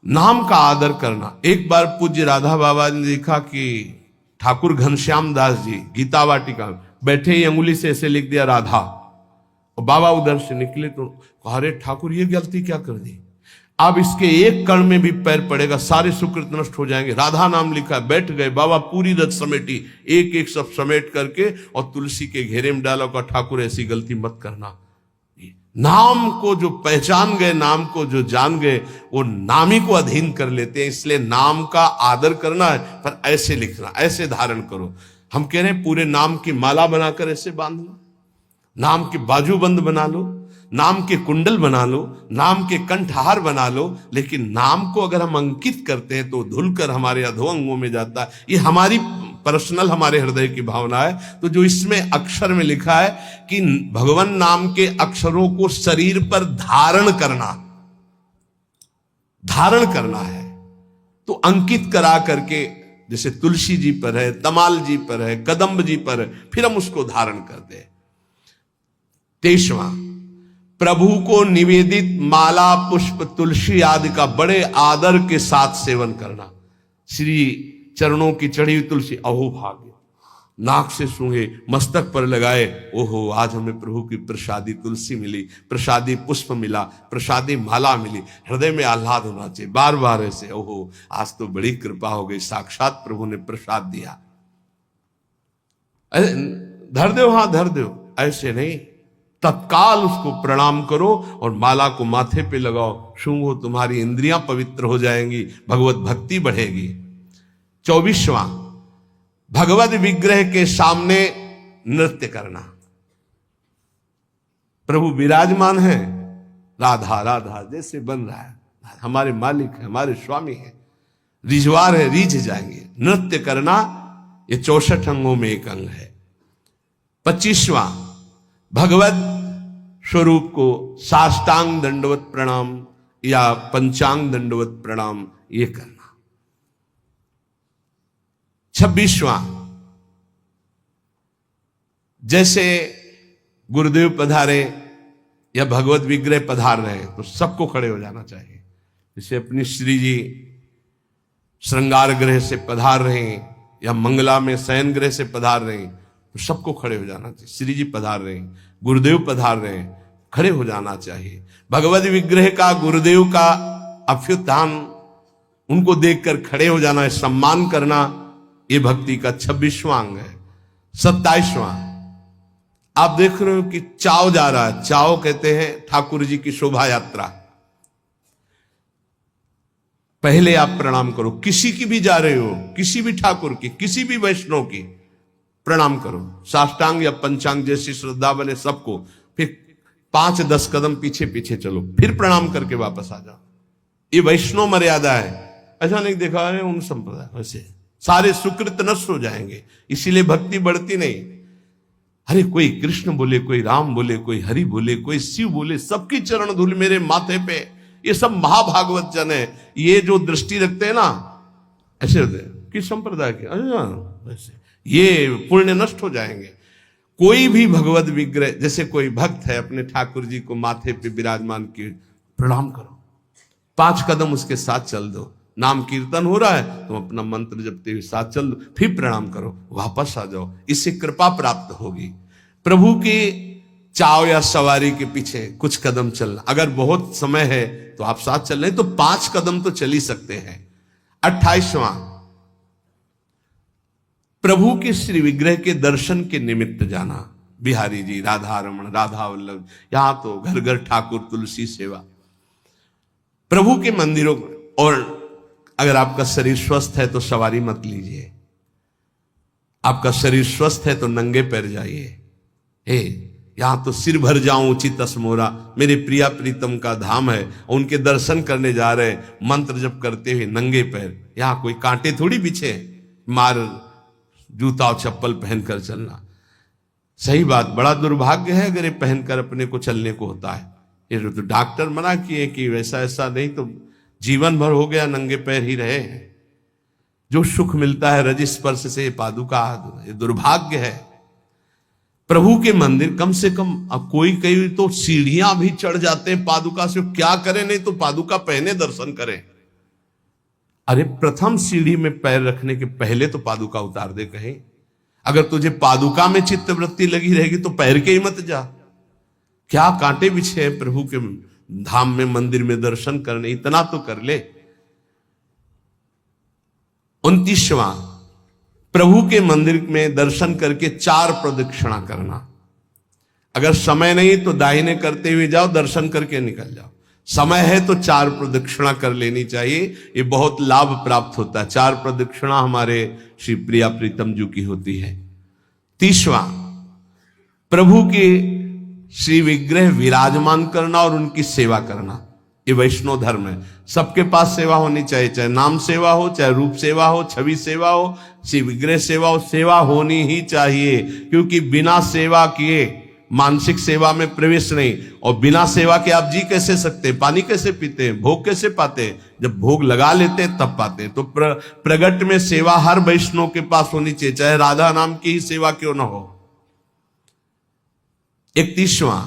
नाम का आदर करना। एक बार पूज्य राधा बाबा ने देखा कि ठाकुर घनश्याम दास जी गीता वाटिका बैठे ही अंगुली से ऐसे लिख दिया राधा, और बाबा उधर से निकले तो कहा, अरे ठाकुर ये गलती क्या कर दी, अब इसके एक कण में भी पैर पड़ेगा सारे सुकृत नष्ट हो जाएंगे। राधा नाम लिखा, बैठ गए बाबा, पूरी रथ समेटी, एक एक सब समेट करके और तुलसी के घेरे में डाला, का ठाकुर ऐसी गलती मत करना। नाम को जो पहचान गए, नाम को जो जान गए, वो नामी को अधीन कर लेते हैं। इसलिए नाम का आदर करना है, पर ऐसे लिखना, ऐसे धारण करो। हम कह रहे हैं पूरे नाम की माला बनाकर ऐसे बांध लो, नाम के बाजूबंद बना लो, नाम के कुंडल बना लो, नाम के कंठहार बना लो, लेकिन नाम को अगर हम अंकित करते हैं तो धुलकर हमारे अधोअंगों में जाता है। ये हमारी पर्सनल, हमारे हृदय की भावना है। तो जो इसमें अक्षर में लिखा है कि भगवान नाम के अक्षरों को शरीर पर धारण करना, धारण करना है, तो अंकित करा करके, जैसे तुलसी जी पर है, तमाल जी पर है, कदम्ब जी पर है, फिर हम उसको धारण करते हैं। 23वां, प्रभु को निवेदित माला, पुष्प, तुलसी आदि का बड़े आदर के साथ सेवन करना। श्री चरणों की चढ़ी हुई तुलसी, अहो भाग्य, नाक से सूंघे, मस्तक पर लगाए, ओहो आज हमें प्रभु की प्रसादी तुलसी मिली, प्रसादी पुष्प मिला, प्रसादी माला मिली। हृदय में आह्लाद होना चाहिए, बार बार ऐसे, ओहो आज तो बड़ी कृपा हो गई, साक्षात प्रभु ने प्रसाद दिया। धर दो, हाँ धर दो, ऐसे नहीं, तत्काल उसको प्रणाम करो और माला को माथे पे लगाओ, सूंघो, तुम्हारी इंद्रियां पवित्र हो जाएंगी, भगवत भक्ति बढ़ेगी। 24वां, भगवत विग्रह के सामने नृत्य करना। प्रभु विराजमान है, राधा राधा जैसे बन रहा है, हमारे मालिक है, हमारे स्वामी है, रिजवार है, रीझ जाएंगे। नृत्य करना ये 64 अंगों में एक अंग है। 25वां, भगवत स्वरूप को साष्टांग दंडवत प्रणाम या पंचांग दंडवत प्रणाम ये करना। 26वां, जैसे गुरुदेव पधारे या भगवत विग्रह पधार रहे तो सबको खड़े हो जाना चाहिए। जैसे अपनी श्री जी श्रृंगार गृह से पधार रहे हैं या मंगला में शयन गृह से पधार रहे हैं तो सबको खड़े हो जाना चाहिए। श्री जी पधार रहे हैं, गुरुदेव पधार रहे हैं, खड़े हो जाना चाहिए। भगवत विग्रह का, गुरुदेव का अभ्युत्थान, उनको देखकर खड़े हो जाना है, सम्मान करना, ये भक्ति का 26वां अंग है। 27वां, आप देख रहे हो कि चाव जा रहा है, चाव कहते हैं ठाकुर जी की शोभा यात्रा। पहले आप प्रणाम करो, किसी की भी जा रहे हो, किसी भी ठाकुर की, किसी भी वैष्णव की प्रणाम करो, साष्टांग या पंचांग जैसी श्रद्धा बने सबको। फिर 5-10 कदम पीछे पीछे चलो, फिर प्रणाम करके वापस आ जाओ। ये वैष्णव मर्यादा है। ऐसा नहीं देखा है उन संप्रदाय, वैसे सारे सुकृत नष्ट हो जाएंगे, इसीलिए भक्ति बढ़ती नहीं। अरे कोई कृष्ण बोले, कोई राम बोले, कोई हरि बोले, कोई शिव बोले, सबकी चरण धूल मेरे माथे पे, ये सब महाभागवत जन है। ये जो दृष्टि रखते हैं ना, ऐसे होते हैं किस संप्रदाय के, वैसे ये पुण्य नष्ट हो जाएंगे। कोई भी भगवत विग्रह, जैसे कोई भक्त है अपने ठाकुर जी को माथे पे विराजमान किए, प्रणाम करो, 5 कदम उसके साथ चल दो। नाम कीर्तन हो रहा है, तुम अपना मंत्र जपते हुए साथ चल दो, फिर प्रणाम करो, वापस आ जाओ। इससे कृपा प्राप्त होगी। प्रभु के चाव या सवारी के पीछे कुछ कदम चलना, अगर बहुत समय है तो आप साथ चल रहे तो 5 कदम तो चल ही सकते हैं। 28वां, प्रभु के श्री विग्रह के दर्शन के निमित्त जाना। बिहारी जी, राधा रमण, राधा वल्लभ, यहां तो घर घर ठाकुर तुलसी सेवा। प्रभु के मंदिरों, और अगर आपका शरीर स्वस्थ है तो सवारी मत लीजिए, आपका शरीर स्वस्थ है तो नंगे पैर जाइए। हे, यहां तो सिर भर जाऊं उचित असमोरा, मेरे प्रिया प्रीतम का धाम है, उनके दर्शन करने जा रहे, मंत्र जप करते हुए नंगे पैर। यहां कोई कांटे थोड़ी बिछे, मार जूता और चप्पल पहनकर चलना। सही बात, बड़ा दुर्भाग्य है अगर ये पहनकर अपने को चलने को होता है। ये तो डॉक्टर मना किए कि वैसा ऐसा नहीं, तो जीवन भर हो गया नंगे पैर ही रहे। जो सुख मिलता है रज स्पर्श से पादुका, ये दुर्भाग्य है। प्रभु के मंदिर कम से कम, अब कोई कई तो सीढ़ियां भी चढ़ जाते हैं पादुका से, क्या करें, नहीं तो पादुका पहने दर्शन करें। अरे प्रथम सीढ़ी में पैर रखने के पहले तो पादुका उतार दे कहीं। अगर तुझे पादुका में चित्तवृत्ति लगी रहेगी तो पैर के ही मत जा। क्या कांटे बिछे हैं प्रभु के धाम में, मंदिर में दर्शन करने, इतना तो कर ले। 29वां, प्रभु के मंदिर में दर्शन करके 4 प्रदक्षिणा करना। अगर समय नहीं तो दाहिने करते हुए जाओ, दर्शन करके निकल जाओ। समय है तो 4 प्रदक्षिणा कर लेनी चाहिए, ये बहुत लाभ प्राप्त होता है। 4 प्रदक्षिणा हमारे श्री प्रिया प्रीतम जी की होती है। 30वां, प्रभु के श्री विग्रह विराजमान करना और उनकी सेवा करना, ये वैष्णव धर्म है। सबके पास सेवा होनी चाहिए, चाहे नाम सेवा हो, चाहे रूप सेवा हो, छवि सेवा हो, श्री विग्रह सेवा हो, सेवा होनी ही चाहिए। क्योंकि बिना सेवा किए मानसिक सेवा में प्रवेश नहीं, और बिना सेवा के आप जी कैसे सकते हैं, पानी कैसे पीते हैं, भोग कैसे पाते हैं, जब भोग लगा लेते हैं तब पाते हैं। तो प्रगट में सेवा हर वैष्णव के पास होनी चाहिए, चाहे राधा नाम की ही सेवा क्यों ना हो। 31वां,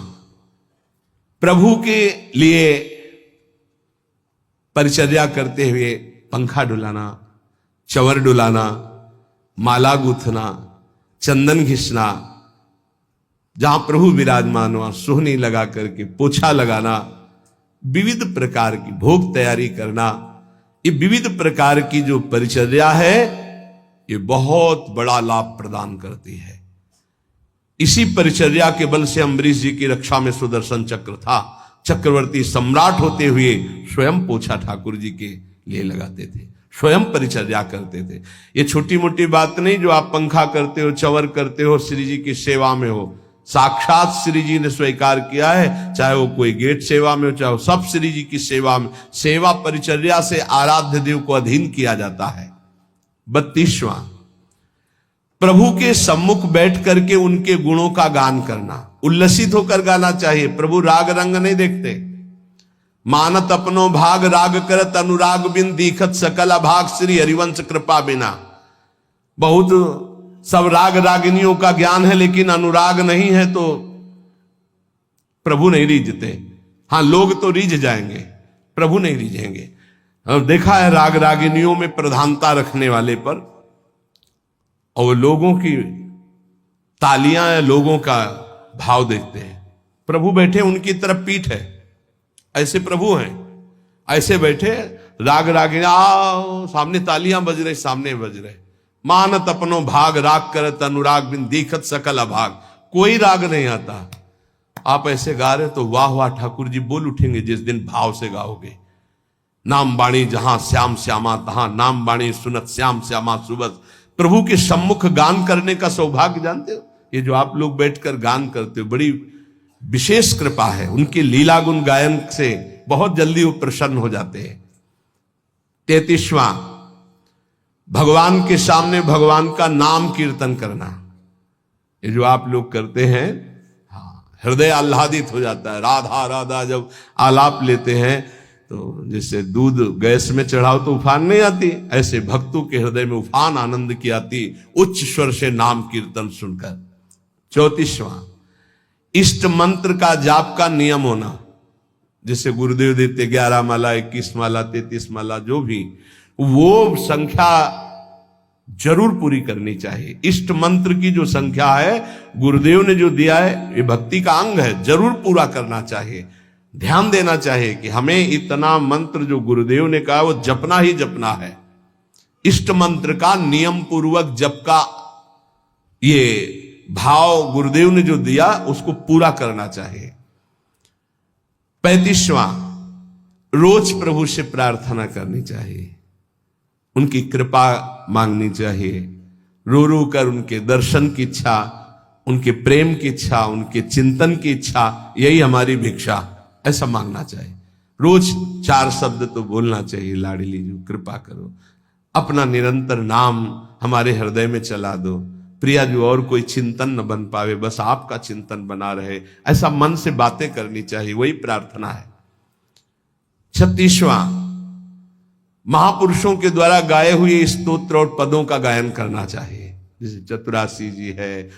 प्रभु के लिए परिचर्या करते हुए पंखा डुलाना, चवर डुलाना, माला गूंथना, चंदन घिसना, जहां प्रभु विराजमान हुआ सोहनी लगा करके पोछा लगाना, विविध प्रकार की भोग तैयारी करना, ये विविध प्रकार की जो परिचर्या है ये बहुत बड़ा लाभ प्रदान करती है। इसी परिचर्या के बल से अम्बरीश जी की रक्षा में सुदर्शन चक्र था। चक्रवर्ती सम्राट होते हुए स्वयं पोछा ठाकुर जी के लिए लगाते थे, स्वयं परिचर्या करते थे। ये छोटी मोटी बात नहीं जो आप पंखा करते हो, चवर करते हो, श्री जी की सेवा में हो, साक्षात श्री जी ने स्वीकार किया है, चाहे वो कोई गेट सेवा में हो, चाहे वो सब श्री जी की सेवा में, सेवा परिचर्या से आराध्य देव को अधीन किया जाता है। 32वां, प्रभु के सम्मुख बैठ करके उनके गुणों का गान करना, उल्लसित होकर गाना चाहिए। प्रभु राग रंग नहीं देखते। मानत अपनो भाग राग करत अनुराग बिन दीखत सकल अभाग श्री हरिवंश कृपा बिना। बहुत सब राग रागिनियों का ज्ञान है, लेकिन अनुराग नहीं है तो प्रभु नहीं रीझते। हाँ, लोग तो रीझ जाएंगे, प्रभु नहीं रीझेंगे। अब देखा है राग रागिनियों में प्रधानता रखने वाले पर, और लोगों की तालियां या लोगों का भाव देखते हैं। प्रभु बैठे उनकी तरफ पीठ है, ऐसे प्रभु हैं, ऐसे बैठे राग रागिनी, आओ सामने तालियां बज रही, सामने बज रहे। मानत अपनो भाग राग करत अनुराग बिन दीखत सकल अभाग। कोई राग नहीं आता, आप ऐसे गा रहे तो वाह वाह ठाकुर जी बोल उठेंगे जिस दिन भाव से गाओगे। नाम बाणी जहां श्याम श्यामा तहां, नाम बाणी सुनत श्याम श्यामा सुबस। प्रभु के सम्मुख गान करने का सौभाग्य जानते हो, ये जो आप लोग बैठकर गान करते हो, बड़ी विशेष कृपा है। उनके लीला गुण गायन से बहुत जल्दी वो प्रसन्न हो जाते हैं। 33वां, भगवान के सामने भगवान का नाम कीर्तन करना। ये जो आप लोग करते हैं, हाँ, हृदय आह्लादित हो जाता है। राधा राधा जब आलाप लेते हैं तो जैसे दूध गैस में चढ़ाओ तो उफान नहीं आती, ऐसे भक्तों के हृदय में उफान आनंद की आती उच्च स्वर से नाम कीर्तन सुनकर। 34वां, इष्ट मंत्र का जाप का नियम होना। जैसे गुरुदेव देते 11 माला, 21 माला, 33 माला, जो भी, वो संख्या जरूर पूरी करनी चाहिए। इष्ट मंत्र की जो संख्या है गुरुदेव ने जो दिया है, ये भक्ति का अंग है, जरूर पूरा करना चाहिए। ध्यान देना चाहिए कि हमें इतना मंत्र जो गुरुदेव ने कहा वो जपना ही जपना है। इष्ट मंत्र का नियम पूर्वक जप का ये भाव गुरुदेव ने जो दिया उसको पूरा करना चाहिए। 35वां, रोज प्रभु से प्रार्थना करनी चाहिए, उनकी कृपा मांगनी चाहिए। रो रो कर उनके दर्शन की इच्छा, उनके प्रेम की इच्छा, उनके चिंतन की इच्छा, यही हमारी भिक्षा, ऐसा मांगना चाहिए। रोज 4 शब्द तो बोलना चाहिए, लाडली जो कृपा करो, अपना निरंतर नाम हमारे हृदय में चला दो। प्रिया जो और कोई चिंतन न बन पावे, बस आपका चिंतन बना रहे, ऐसा मन से बातें करनी चाहिए, वही प्रार्थना है। 36वां, महापुरुषों के द्वारा गाए हुए स्तोत्र और पदों का गायन करना चाहिए। जैसे चतुरासी जी है,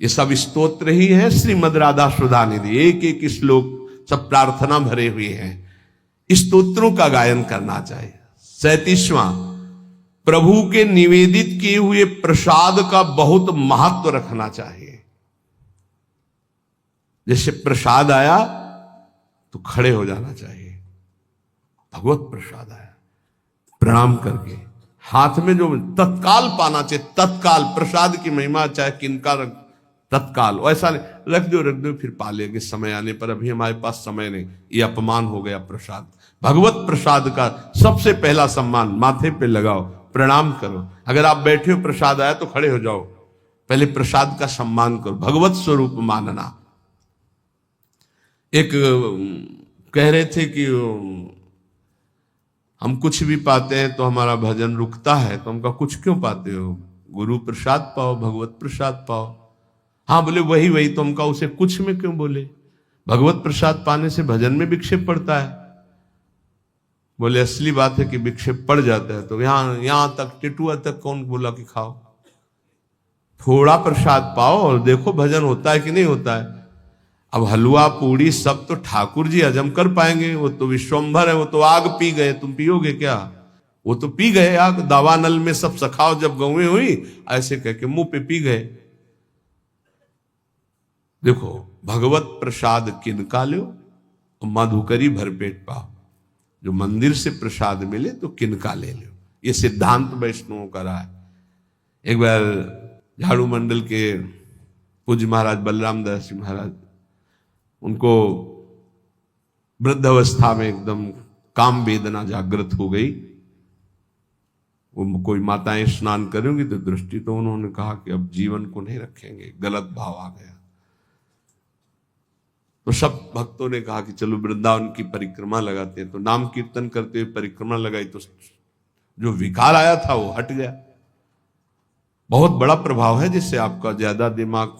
ये सब स्तोत्र ही है। श्रीमद राधा सुधा निधि, एक एक श्लोक सब प्रार्थना भरे हुए हैं, स्तोत्रों का गायन करना चाहिए। 37वां, प्रभु के निवेदित किए हुए प्रसाद का बहुत महत्व रखना चाहिए। जैसे प्रसाद आया तो खड़े हो जाना चाहिए। भगवत प्रसाद आया, प्रणाम करके हाथ में जो तत्काल पाना चाहिए, तत्काल। प्रसाद की महिमा चाहे किनका रख, तत्काल, ऐसा नहीं रख दो फिर पा लेंगे समय आने पर, अभी हमारे पास समय नहीं, ये अपमान हो गया प्रसाद। भगवत प्रसाद का सबसे पहला सम्मान, माथे पे लगाओ, प्रणाम करो। अगर आप बैठे हो प्रसाद आया तो खड़े हो जाओ, पहले प्रसाद का सम्मान करो, भगवत स्वरूप मानना। एक कह रहे थे कि हम कुछ भी पाते हैं तो हमारा भजन रुकता है, तो हमका कुछ क्यों पाते हो? गुरु प्रसाद पाओ, भगवत प्रसाद पाओ। हाँ बोले वही तो हमका उसे कुछ में क्यों बोले? भगवत प्रसाद पाने से भजन में विक्षेप पड़ता है। बोले असली बात है कि विक्षेप पड़ जाता है, तो यहां तक टिटुआ तक कौन बोला कि खाओ? थोड़ा प्रसाद पाओ और देखो भजन होता है कि नहीं होता है। अब हलवा पूड़ी सब तो ठाकुर जी हजम कर पाएंगे, वो तो विश्वंभर है, वो तो आग पी गए, तुम पियोगे क्या? वो तो पी गए आग, दावानल में सब सखाओ जब गौएं हुई, ऐसे कह के मुंह पे पी गए। देखो भगवत प्रसाद किनका लो, मधुकरी भरपेट पाओ। जो मंदिर से प्रसाद मिले तो किनका ले लो, ये सिद्धांत वैष्णवों का रहा है। एक बार झाड़ू मंडल के पूज्य महाराज बलराम दास जी महाराज, उनको वृद्ध अवस्था में एकदम काम वेदना जागृत हो गई। वो कोई माताएं स्नान करेंगी तो दृष्टि, तो उन्होंने कहा कि अब जीवन को नहीं रखेंगे, गलत भाव आ गया। तो सब भक्तों ने कहा कि चलो वृंदावन की परिक्रमा लगाते हैं। तो नाम कीर्तन करते हुए परिक्रमा लगाई तो जो विकार आया था वो हट गया। बहुत बड़ा प्रभाव है, जिससे आपका ज्यादा दिमाग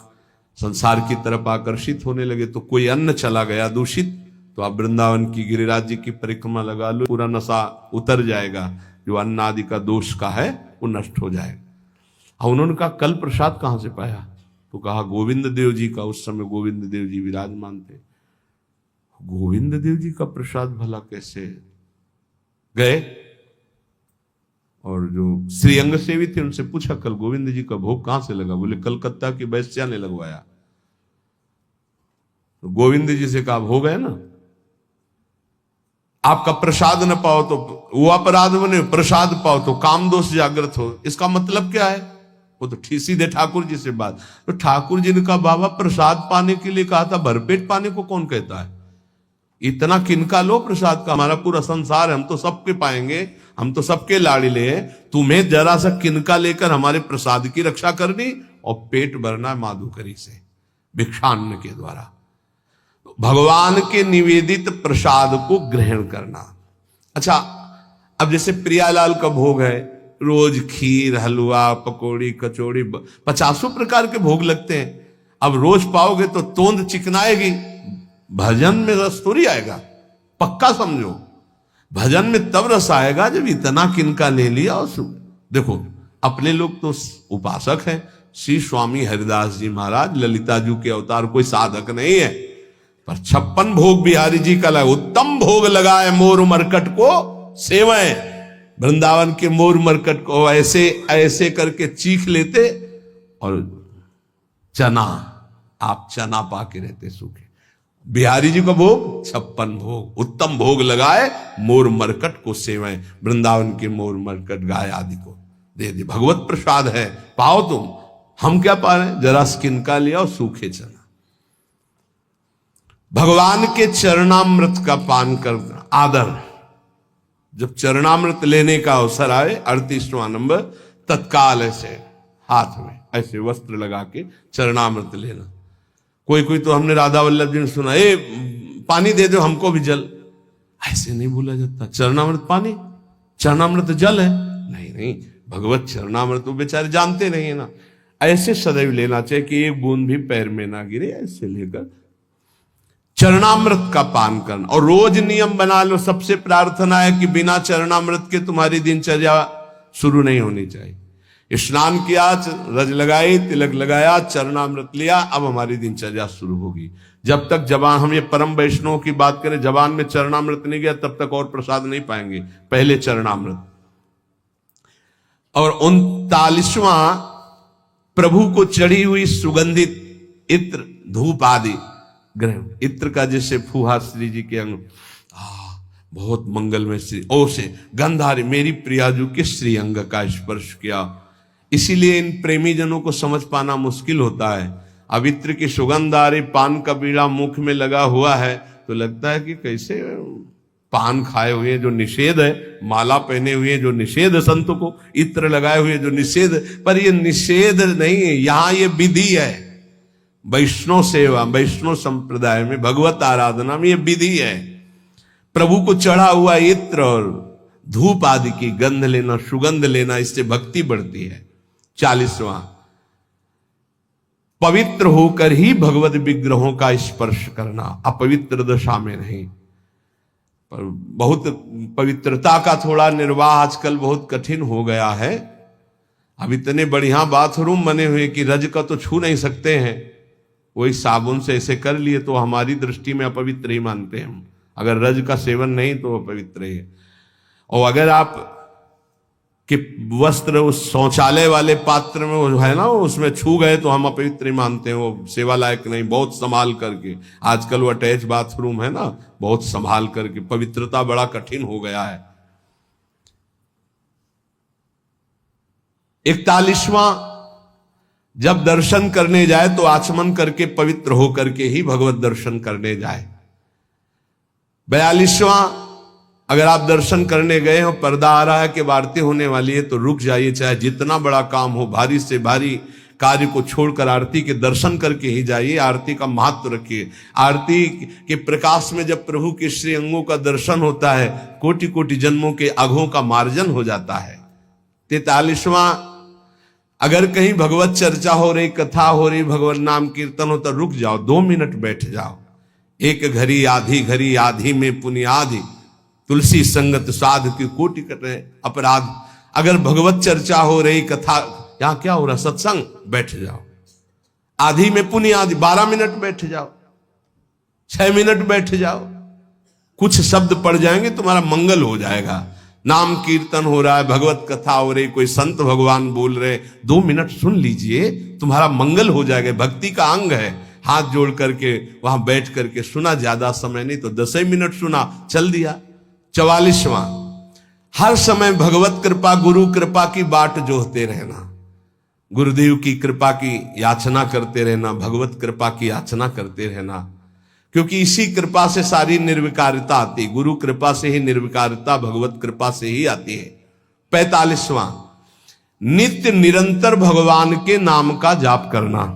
संसार की तरफ आकर्षित होने लगे। तो कोई अन्न चला गया दूषित, तो आप वृंदावन की गिरिराज जी की परिक्रमा लगा लो, पूरा नशा उतर जाएगा, जो अन्न आदि का दोष का है वो नष्ट हो जाएगा। उन्होंने कहा कल प्रसाद कहां से पाया? तो कहा गोविंद देव जी का। उस समय गोविंद देव जी विराजमान थे। गोविंद देव जी का प्रसाद भला कैसे? गए और जो श्रीअंग सेवी थे उनसे पूछा कल गोविंद जी का भोग कहां से लगा? बोले कलकत्ता की वैश्या ने लगवाया। तो गोविंद जी से कहा भोग है ना, आपका प्रसाद न पाओ तो वो अपराध बने, प्रसाद पाओ तो काम दोष जागृत हो। इसका मतलब क्या है? वो तो सीधे ठाकुर जी से बात। तो ठाकुर जी ने कहा बाबा प्रसाद पाने के लिए कहा था, भरपेट पाने को कौन कहता है? इतना किनका लो प्रसाद का? हमारा पूरा संसार है, हम तो सबके पाएंगे, हम तो सबके लाड़िले हैं। तुम्हें जरा सा किनका लेकर हमारे प्रसाद की रक्षा करनी और पेट भरना माधुकरी से, भिक्षान्न के द्वारा। भगवान के निवेदित प्रसाद को ग्रहण करना। अच्छा, अब जैसे प्रियालाल का भोग है, रोज खीर, हलवा, पकौड़ी, कचौड़ी, 50 प्रकार के भोग लगते हैं। अब रोज पाओगे तो तोंद चिकनाएगी, भजन में रस थोड़ी आएगा। पक्का समझो, भजन में तब रस आएगा जब इतना किनका ले लिया। और देखो अपने लोग तो उपासक हैं। श्री स्वामी हरिदास जी महाराज ललिता जी के अवतार, कोई साधक नहीं है, पर 56 भोग बिहारी जी का लगा। उत्तम भोग लगाए मोर मरकट को सेवएं। वृंदावन के मोर मरकट को ऐसे ऐसे करके चीख लेते और चना, आप चना पाके रहते सूखे। बिहारी जी का भोग 56 भोग, उत्तम भोग लगाए मोर मरकट को सेवएं। वृंदावन के मोर मरकट गाय आदि को दे दे, भगवत प्रसाद है, पाओ तुम। हम क्या पा रहे हैं? जरा किनका लिया और सूखे चना। भगवान के चरणामृत का पान करना आदर। जब चरणामृत लेने का अवसर आए, 38वां नंबर, तत्काल ऐसे हाथ में ऐसे वस्त्र लगा के चरणामृत लेना। कोई कोई तो हमने राधा वल्लभ जी ने सुना, ए पानी दे दो हमको भी जल। ऐसे नहीं बोला जाता। चरणामृत पानी, चरणामृत जल है? नहीं नहीं, भगवत चरणामृत तो बेचारे जानते नहीं है ना। ऐसे सदैव लेना चाहिए कि एक बूंद भी पैर में ना गिरे। ऐसे लेकर चरणामृत का पान करना। और रोज नियम बना लो, सबसे प्रार्थना है कि बिना चरणामृत के तुम्हारी दिनचर्या शुरू नहीं होनी चाहिए। स्नान किया, रज लगाई, तिलक लगाया, चरणामृत लिया, अब हमारी दिनचर्या शुरू होगी। जब तक जबान, हम ये परम वैष्णव की बात करें, जबान में चरणामृत नहीं गया तब तक और प्रसाद नहीं पाएंगे। पहले चरणामृत। और 39वां, प्रभु को चढ़ी हुई सुगंधित इत्र, धूप आदि ग्रहण। इत्र का जैसे फूहा श्री जी के अंग, बहुत मंगलमय श्री ओ से गंधारी मेरी प्रियाजू के श्री अंग का स्पर्श किया। इसीलिए इन प्रेमी जनों को समझ पाना मुश्किल होता है। अब इत्र की सुगंध आ रही, पान का बीड़ा मुख में लगा हुआ है तो लगता है कि कैसे पान खाए हुए जो निषेध है, माला पहने हुए जो निषेध, संत को इत्र लगाए हुए जो निषेध। पर ये निषेध नहीं है, यहां ये विधि है। वैष्णव सेवा, वैष्णव संप्रदाय में, भगवत आराधना में ये विधि है। प्रभु को चढ़ा हुआ इत्र और धूप आदि की गंध लेना, सुगंध लेना, इससे भक्ति बढ़ती है। 40वां, पवित्र होकर ही भगवत विग्रहों का स्पर्श करना, अपवित्र दशा में नहीं। पर बहुत पवित्रता का थोड़ा निर्वाह आजकल बहुत कठिन हो गया है। अब इतने बढ़िया बाथरूम बने हुए कि रज का तो छू नहीं सकते हैं, वही साबुन से ऐसे कर लिए तो हमारी दृष्टि में अपवित्र ही मानते हैं हम। अगर रज का सेवन नहीं तो अपवित्र ही है। और अगर आप कि वस्त्र उस शौचालय वाले पात्र में वो है ना, उसमें छू गए तो हम अपवित्र ही मानते हैं, वो सेवा लायक नहीं। बहुत संभाल करके, आजकल वो अटैच बाथरूम है ना, बहुत संभाल करके, पवित्रता बड़ा कठिन हो गया है। 41वां, जब दर्शन करने जाए तो आचमन करके पवित्र होकर के ही भगवत दर्शन करने जाए। 42वां, अगर आप दर्शन करने गए हो, पर्दा आ रहा है कि आरती होने वाली है, तो रुक जाइए, चाहे जितना बड़ा काम हो, भारी से भारी कार्य को छोड़कर आरती के दर्शन करके ही जाइए, आरती का महत्व रखिए। आरती के प्रकाश में जब प्रभु के श्री अंगों का दर्शन होता है, कोटि कोटि जन्मों के अघों का मार्जन हो जाता है। 43वां, अगर कहीं भगवत चर्चा हो रही, कथा हो रही, भगवत नाम कीर्तन हो तो रुक जाओ, 2 मिनट बैठ जाओ। एक घड़ी आधी में पुनियाधि, तुलसी संगत साध की कोटि कटे अपराध। अगर भगवत चर्चा हो रही, कथा, यहां क्या हो रहा, सत्संग, बैठ जाओ। आधी में पुनियाधि, 12 मिनट बैठ जाओ, 6 मिनट बैठ जाओ, कुछ शब्द पढ़ जाएंगे, तुम्हारा मंगल हो जाएगा। नाम कीर्तन हो रहा है, भगवत कथा हो रही, कोई संत भगवान बोल रहे, 2 मिनट सुन लीजिए, तुम्हारा मंगल हो जाएगा। भक्ति का अंग है। हाथ जोड़ करके वहां बैठ करके सुना, ज्यादा समय नहीं तो 10 ही मिनट सुना, चल दिया। 44वां, हर समय भगवत कृपा, गुरु कृपा की बाट जोहते रहना। गुरुदेव की कृपा की याचना करते रहना, भगवत कृपा की याचना करते रहना, क्योंकि इसी कृपा से सारी निर्विकारिता आती। गुरु कृपा से ही निर्विकारिता, भगवत कृपा से ही आती है। 45वां, नित्य निरंतर भगवान के नाम का जाप करना।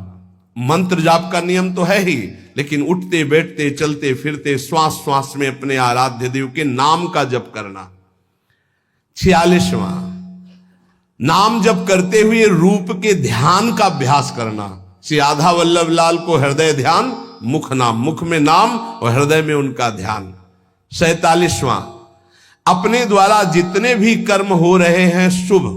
मंत्र जाप का नियम तो है ही, लेकिन उठते बैठते चलते फिरते श्वास श्वास में अपने आराध्य देव के नाम का जप करना। 46वां, नाम जप करते हुए रूप के ध्यान का अभ्यास करना। श्री आधा वल्लभ लाल को हृदय ध्यान, मुख नाम, मुख में नाम और हृदय में उनका ध्यान। 47वां, अपने द्वारा जितने भी कर्म हो रहे हैं शुभ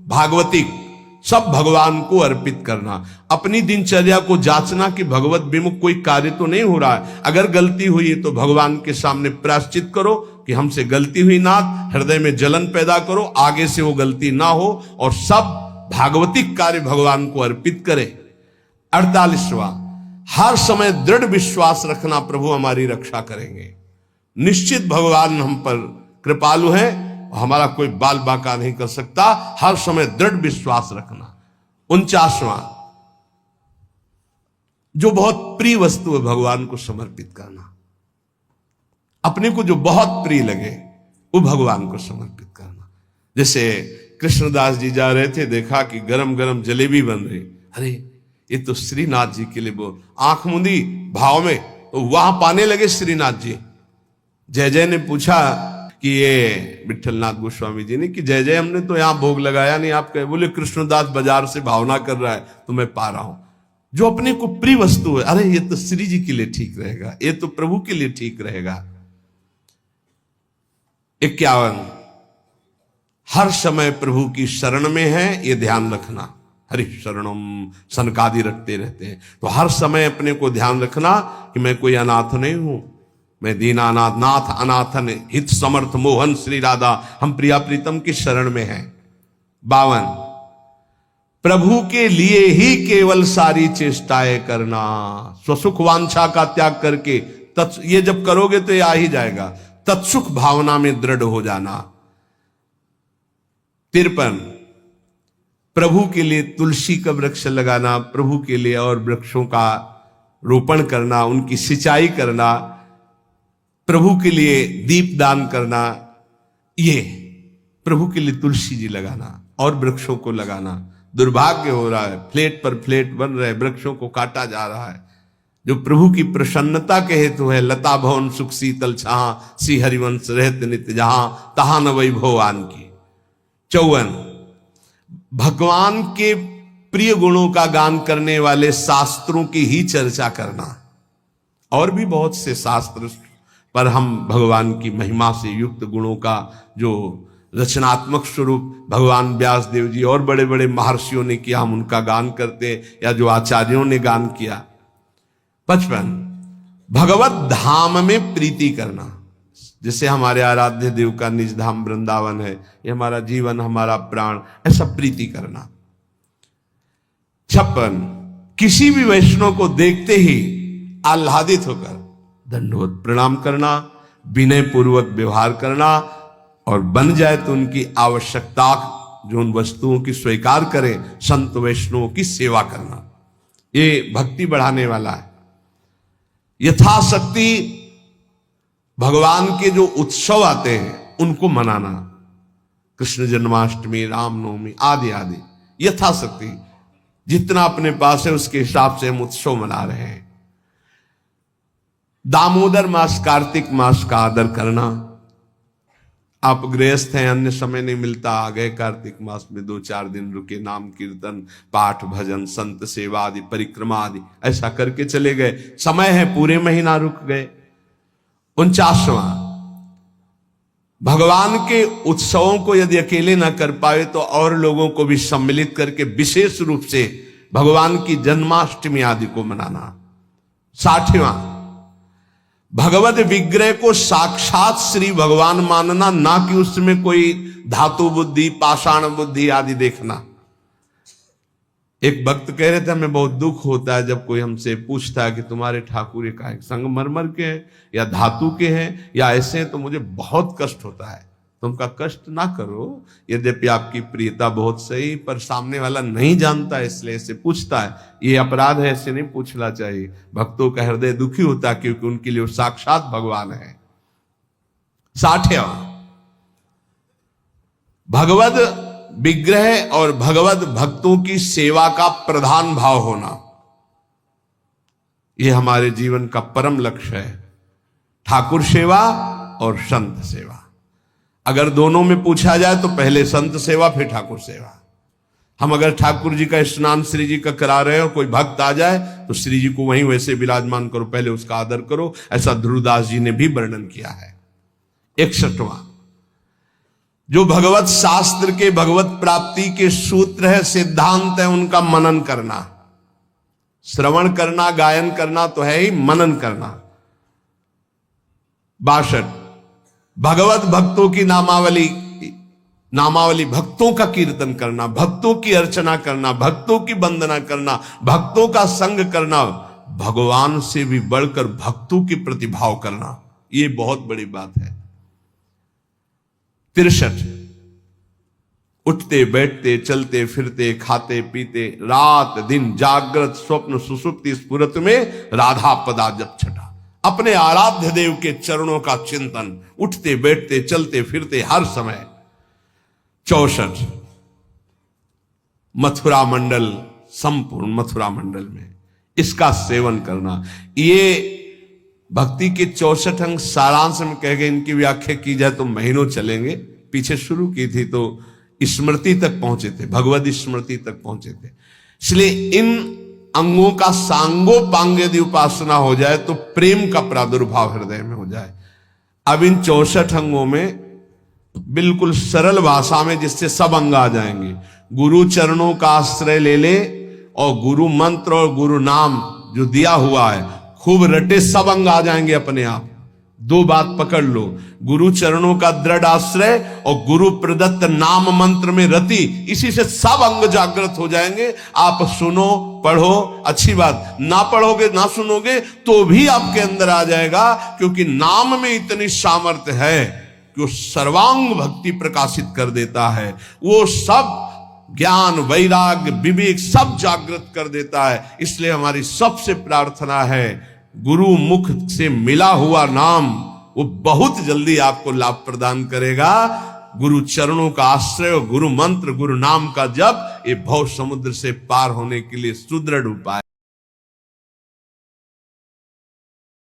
भागवतिक, सब भगवान को अर्पित करना। अपनी दिनचर्या को जांचना कि भगवत विमुख कोई कार्य तो नहीं हो रहा है। अगर गलती हुई है तो भगवान के सामने प्रायश्चित करो कि हमसे गलती हुई नाथ, हृदय में जलन पैदा करो, आगे से वो गलती ना हो, और सब भागवतिक कार्य भगवान को अर्पित करे। 48वां, हर समय दृढ़ विश्वास रखना प्रभु हमारी रक्षा करेंगे। निश्चित भगवान हम पर कृपालु हैं, हमारा कोई बाल बाका नहीं कर सकता। हर समय दृढ़ विश्वास रखना। 49वां, जो बहुत प्रिय वस्तु है भगवान को समर्पित करना। अपने को जो बहुत प्रिय लगे वो भगवान को समर्पित करना। जैसे कृष्णदास जी जा रहे थे, देखा कि गरम गरम जलेबी बन रही, अरे ये तो श्रीनाथ जी के लिए, वो आंख मूंदी भाव में, तो वहां पाने लगे श्रीनाथ जी। जय जय ने पूछा कि ये विठलनाथ गोस्वामी जी ने कि जय जय हमने तो यहां भोग लगाया नहीं, आप कहे, बोले कृष्णदास बाजार से भावना कर रहा है तो मैं पा रहा हूं। जो अपने को प्रिय वस्तु है, अरे ये तो श्री जी के लिए ठीक रहेगा, ये तो प्रभु के लिए ठीक रहेगा। 51, हर समय प्रभु की शरण में है, ये ध्यान रखना। हरि शरणम सनकादि रखते रहते हैं, तो हर समय अपने को ध्यान रखना कि मैं कोई अनाथ नहीं हूं, मैं दीनानाथ नाथ अनाथन हित समर्थ मोहन श्री राधा, हम प्रिया प्रीतम की शरण में हैं। 52, प्रभु के लिए ही केवल सारी चेष्टाएं करना, स्वसुख वांछा का त्याग करके ये जब करोगे तो ये आ ही जाएगा। तत्सुख भावना में दृढ़ हो जाना। 53, प्रभु के लिए तुलसी का वृक्ष लगाना, प्रभु के लिए और वृक्षों का रोपण करना, उनकी सिंचाई करना, प्रभु के लिए दीप दान करना, ये प्रभु के लिए तुलसी जी लगाना और वृक्षों को लगाना। दुर्भाग्य हो रहा है, फ्लैट पर फ्लैट बन रहे, वृक्षों को काटा जा रहा है। जो प्रभु की प्रसन्नता के हेतु है, लता भवन सुख शीतल छां, श्री हरिवंश रहत नित्य जहां, तहां न वैभव आन की। 54, भगवान के प्रिय गुणों का गान करने वाले शास्त्रों की ही चर्चा करना। और भी बहुत से शास्त्र, पर हम भगवान की महिमा से युक्त गुणों का जो रचनात्मक स्वरूप भगवान व्यास देव जी और बड़े बड़े महर्षियों ने किया, हम उनका गान करते, या जो आचार्यों ने गान किया। 55, भगवत धाम में प्रीति करना। जैसे हमारे आराध्य देव का निज धाम वृंदावन है, ये हमारा जीवन, हमारा प्राण, ऐसा प्रीति करना। 56, किसी भी वैष्णव को देखते ही आह्लादित होकर दंडवत प्रणाम करना, विनय पूर्वक व्यवहार करना, और बन जाए तो उनकी आवश्यकता जो उन वस्तुओं की स्वीकार करें, संत वैष्णवों की सेवा करना। ये भक्ति बढ़ाने वाला है। यथाशक्ति भगवान के जो उत्सव आते हैं उनको मनाना, कृष्ण जन्माष्टमी, रामनवमी आदि आदि, यथाशक्ति जितना अपने पास है उसके हिसाब से हम उत्सव मना रहे हैं। दामोदर मास, कार्तिक मास का आदर करना। आप गृहस्थ हैं, अन्य समय नहीं मिलता, आ गए कार्तिक मास में 2-4 दिन रुके, नाम कीर्तन, पाठ, भजन, संत सेवा आदि, परिक्रमा आदि ऐसा करके चले गए। समय है, पूरे महीना रुक गए। 49वां, भगवान के उत्सवों को यदि अकेले ना कर पाए तो और लोगों को भी सम्मिलित करके विशेष रूप से भगवान की जन्माष्टमी आदि को मनाना। 60वां, भगवत विग्रह को साक्षात श्री भगवान मानना, ना कि उसमें कोई धातु बुद्धि, पाषाण बुद्धि आदि देखना। एक भक्त कह रहे थे हमें बहुत दुख होता है जब कोई हमसे पूछता है कि तुम्हारे ठाकुर का संगमरमर के हैं या धातु के हैं या ऐसे हैं, तो मुझे बहुत कष्ट होता है। तुम का कष्ट ना करो, यद्यपि आपकी प्रियता बहुत सही, पर सामने वाला नहीं जानता है इसलिए ऐसे पूछता है, ये अपराध है, ऐसे नहीं पूछना चाहिए। भक्तों का हृदय दुखी होता है क्योंकि उनके लिए वो साक्षात भगवान है। 60वां, भगवत विग्रह और भगवत भक्तों की सेवा का प्रधान भाव होना, यह हमारे जीवन का परम लक्ष्य है। ठाकुर सेवा और संत सेवा, अगर दोनों में पूछा जाए तो पहले संत सेवा फिर ठाकुर सेवा। हम अगर ठाकुर जी का स्नान श्री जी का करा रहे हैं और कोई भक्त आ जाए तो श्री जी को वहीं वैसे विराजमान करो, पहले उसका आदर करो। ऐसा ध्रुवदास जी ने भी वर्णन किया है। 61वां, जो भगवत शास्त्र के, भगवत प्राप्ति के सूत्र है, सिद्धांत है, उनका मनन करना। श्रवण करना, गायन करना तो है ही, मनन करना। 62, भगवत भक्तों की नामावली, भक्तों का कीर्तन करना, भक्तों की अर्चना करना, भक्तों की वंदना करना, भक्तों का संग करना, भगवान से भी बढ़कर भक्तों की प्रतिभाव करना, ये बहुत बड़ी बात है। 63, उठते बैठते चलते फिरते खाते पीते रात दिन जागृत स्वप्न सुसुप्ति स्फुरत में राधा पदा जप छटा, अपने आराध्य देव के चरणों का चिंतन, उठते बैठते चलते फिरते हर समय। 64, मथुरा मंडल, संपूर्ण मथुरा मंडल में इसका सेवन करना। ये भक्ति के 64 अंग सारांश में कह गए, इनकी व्याख्या की जाए तो महीनों चलेंगे। पीछे शुरू की थी तो स्मृति तक पहुंचे थे, भगवत स्मृति तक पहुंचे थे। इसलिए इन अंगों का सांगोपांग यदि उपासना हो जाए तो प्रेम का प्रादुर्भाव हृदय में हो जाए। अब इन 64 अंगों में बिल्कुल सरल भाषा में जिससे सब अंग आ जाएंगे, गुरु चरणों का आश्रय ले ले और गुरु मंत्र और गुरु नाम जो दिया हुआ है खूब रटे, सब अंग आ जाएंगे अपने आप। 2 बात पकड़ लो, गुरु चरणों का दृढ़ आश्रय और गुरु प्रदत्त नाम मंत्र में रति, इसी से सब अंग जागृत हो जाएंगे। आप सुनो, पढ़ो, अच्छी बात, ना पढ़ोगे ना सुनोगे तो भी आपके अंदर आ जाएगा, क्योंकि नाम में इतनी सामर्थ्य है कि वो सर्वांग भक्ति प्रकाशित कर देता है। वो सब ज्ञान, वैराग्य, विवेक सब जागृत कर देता है। इसलिए हमारी सबसे प्रार्थना है, गुरु मुख से मिला हुआ नाम वो बहुत जल्दी आपको लाभ प्रदान करेगा। गुरु चरणों का आश्रय और गुरु मंत्र, गुरु नाम का जप, ये भव समुद्र से पार होने के लिए सुदृढ़ उपाय।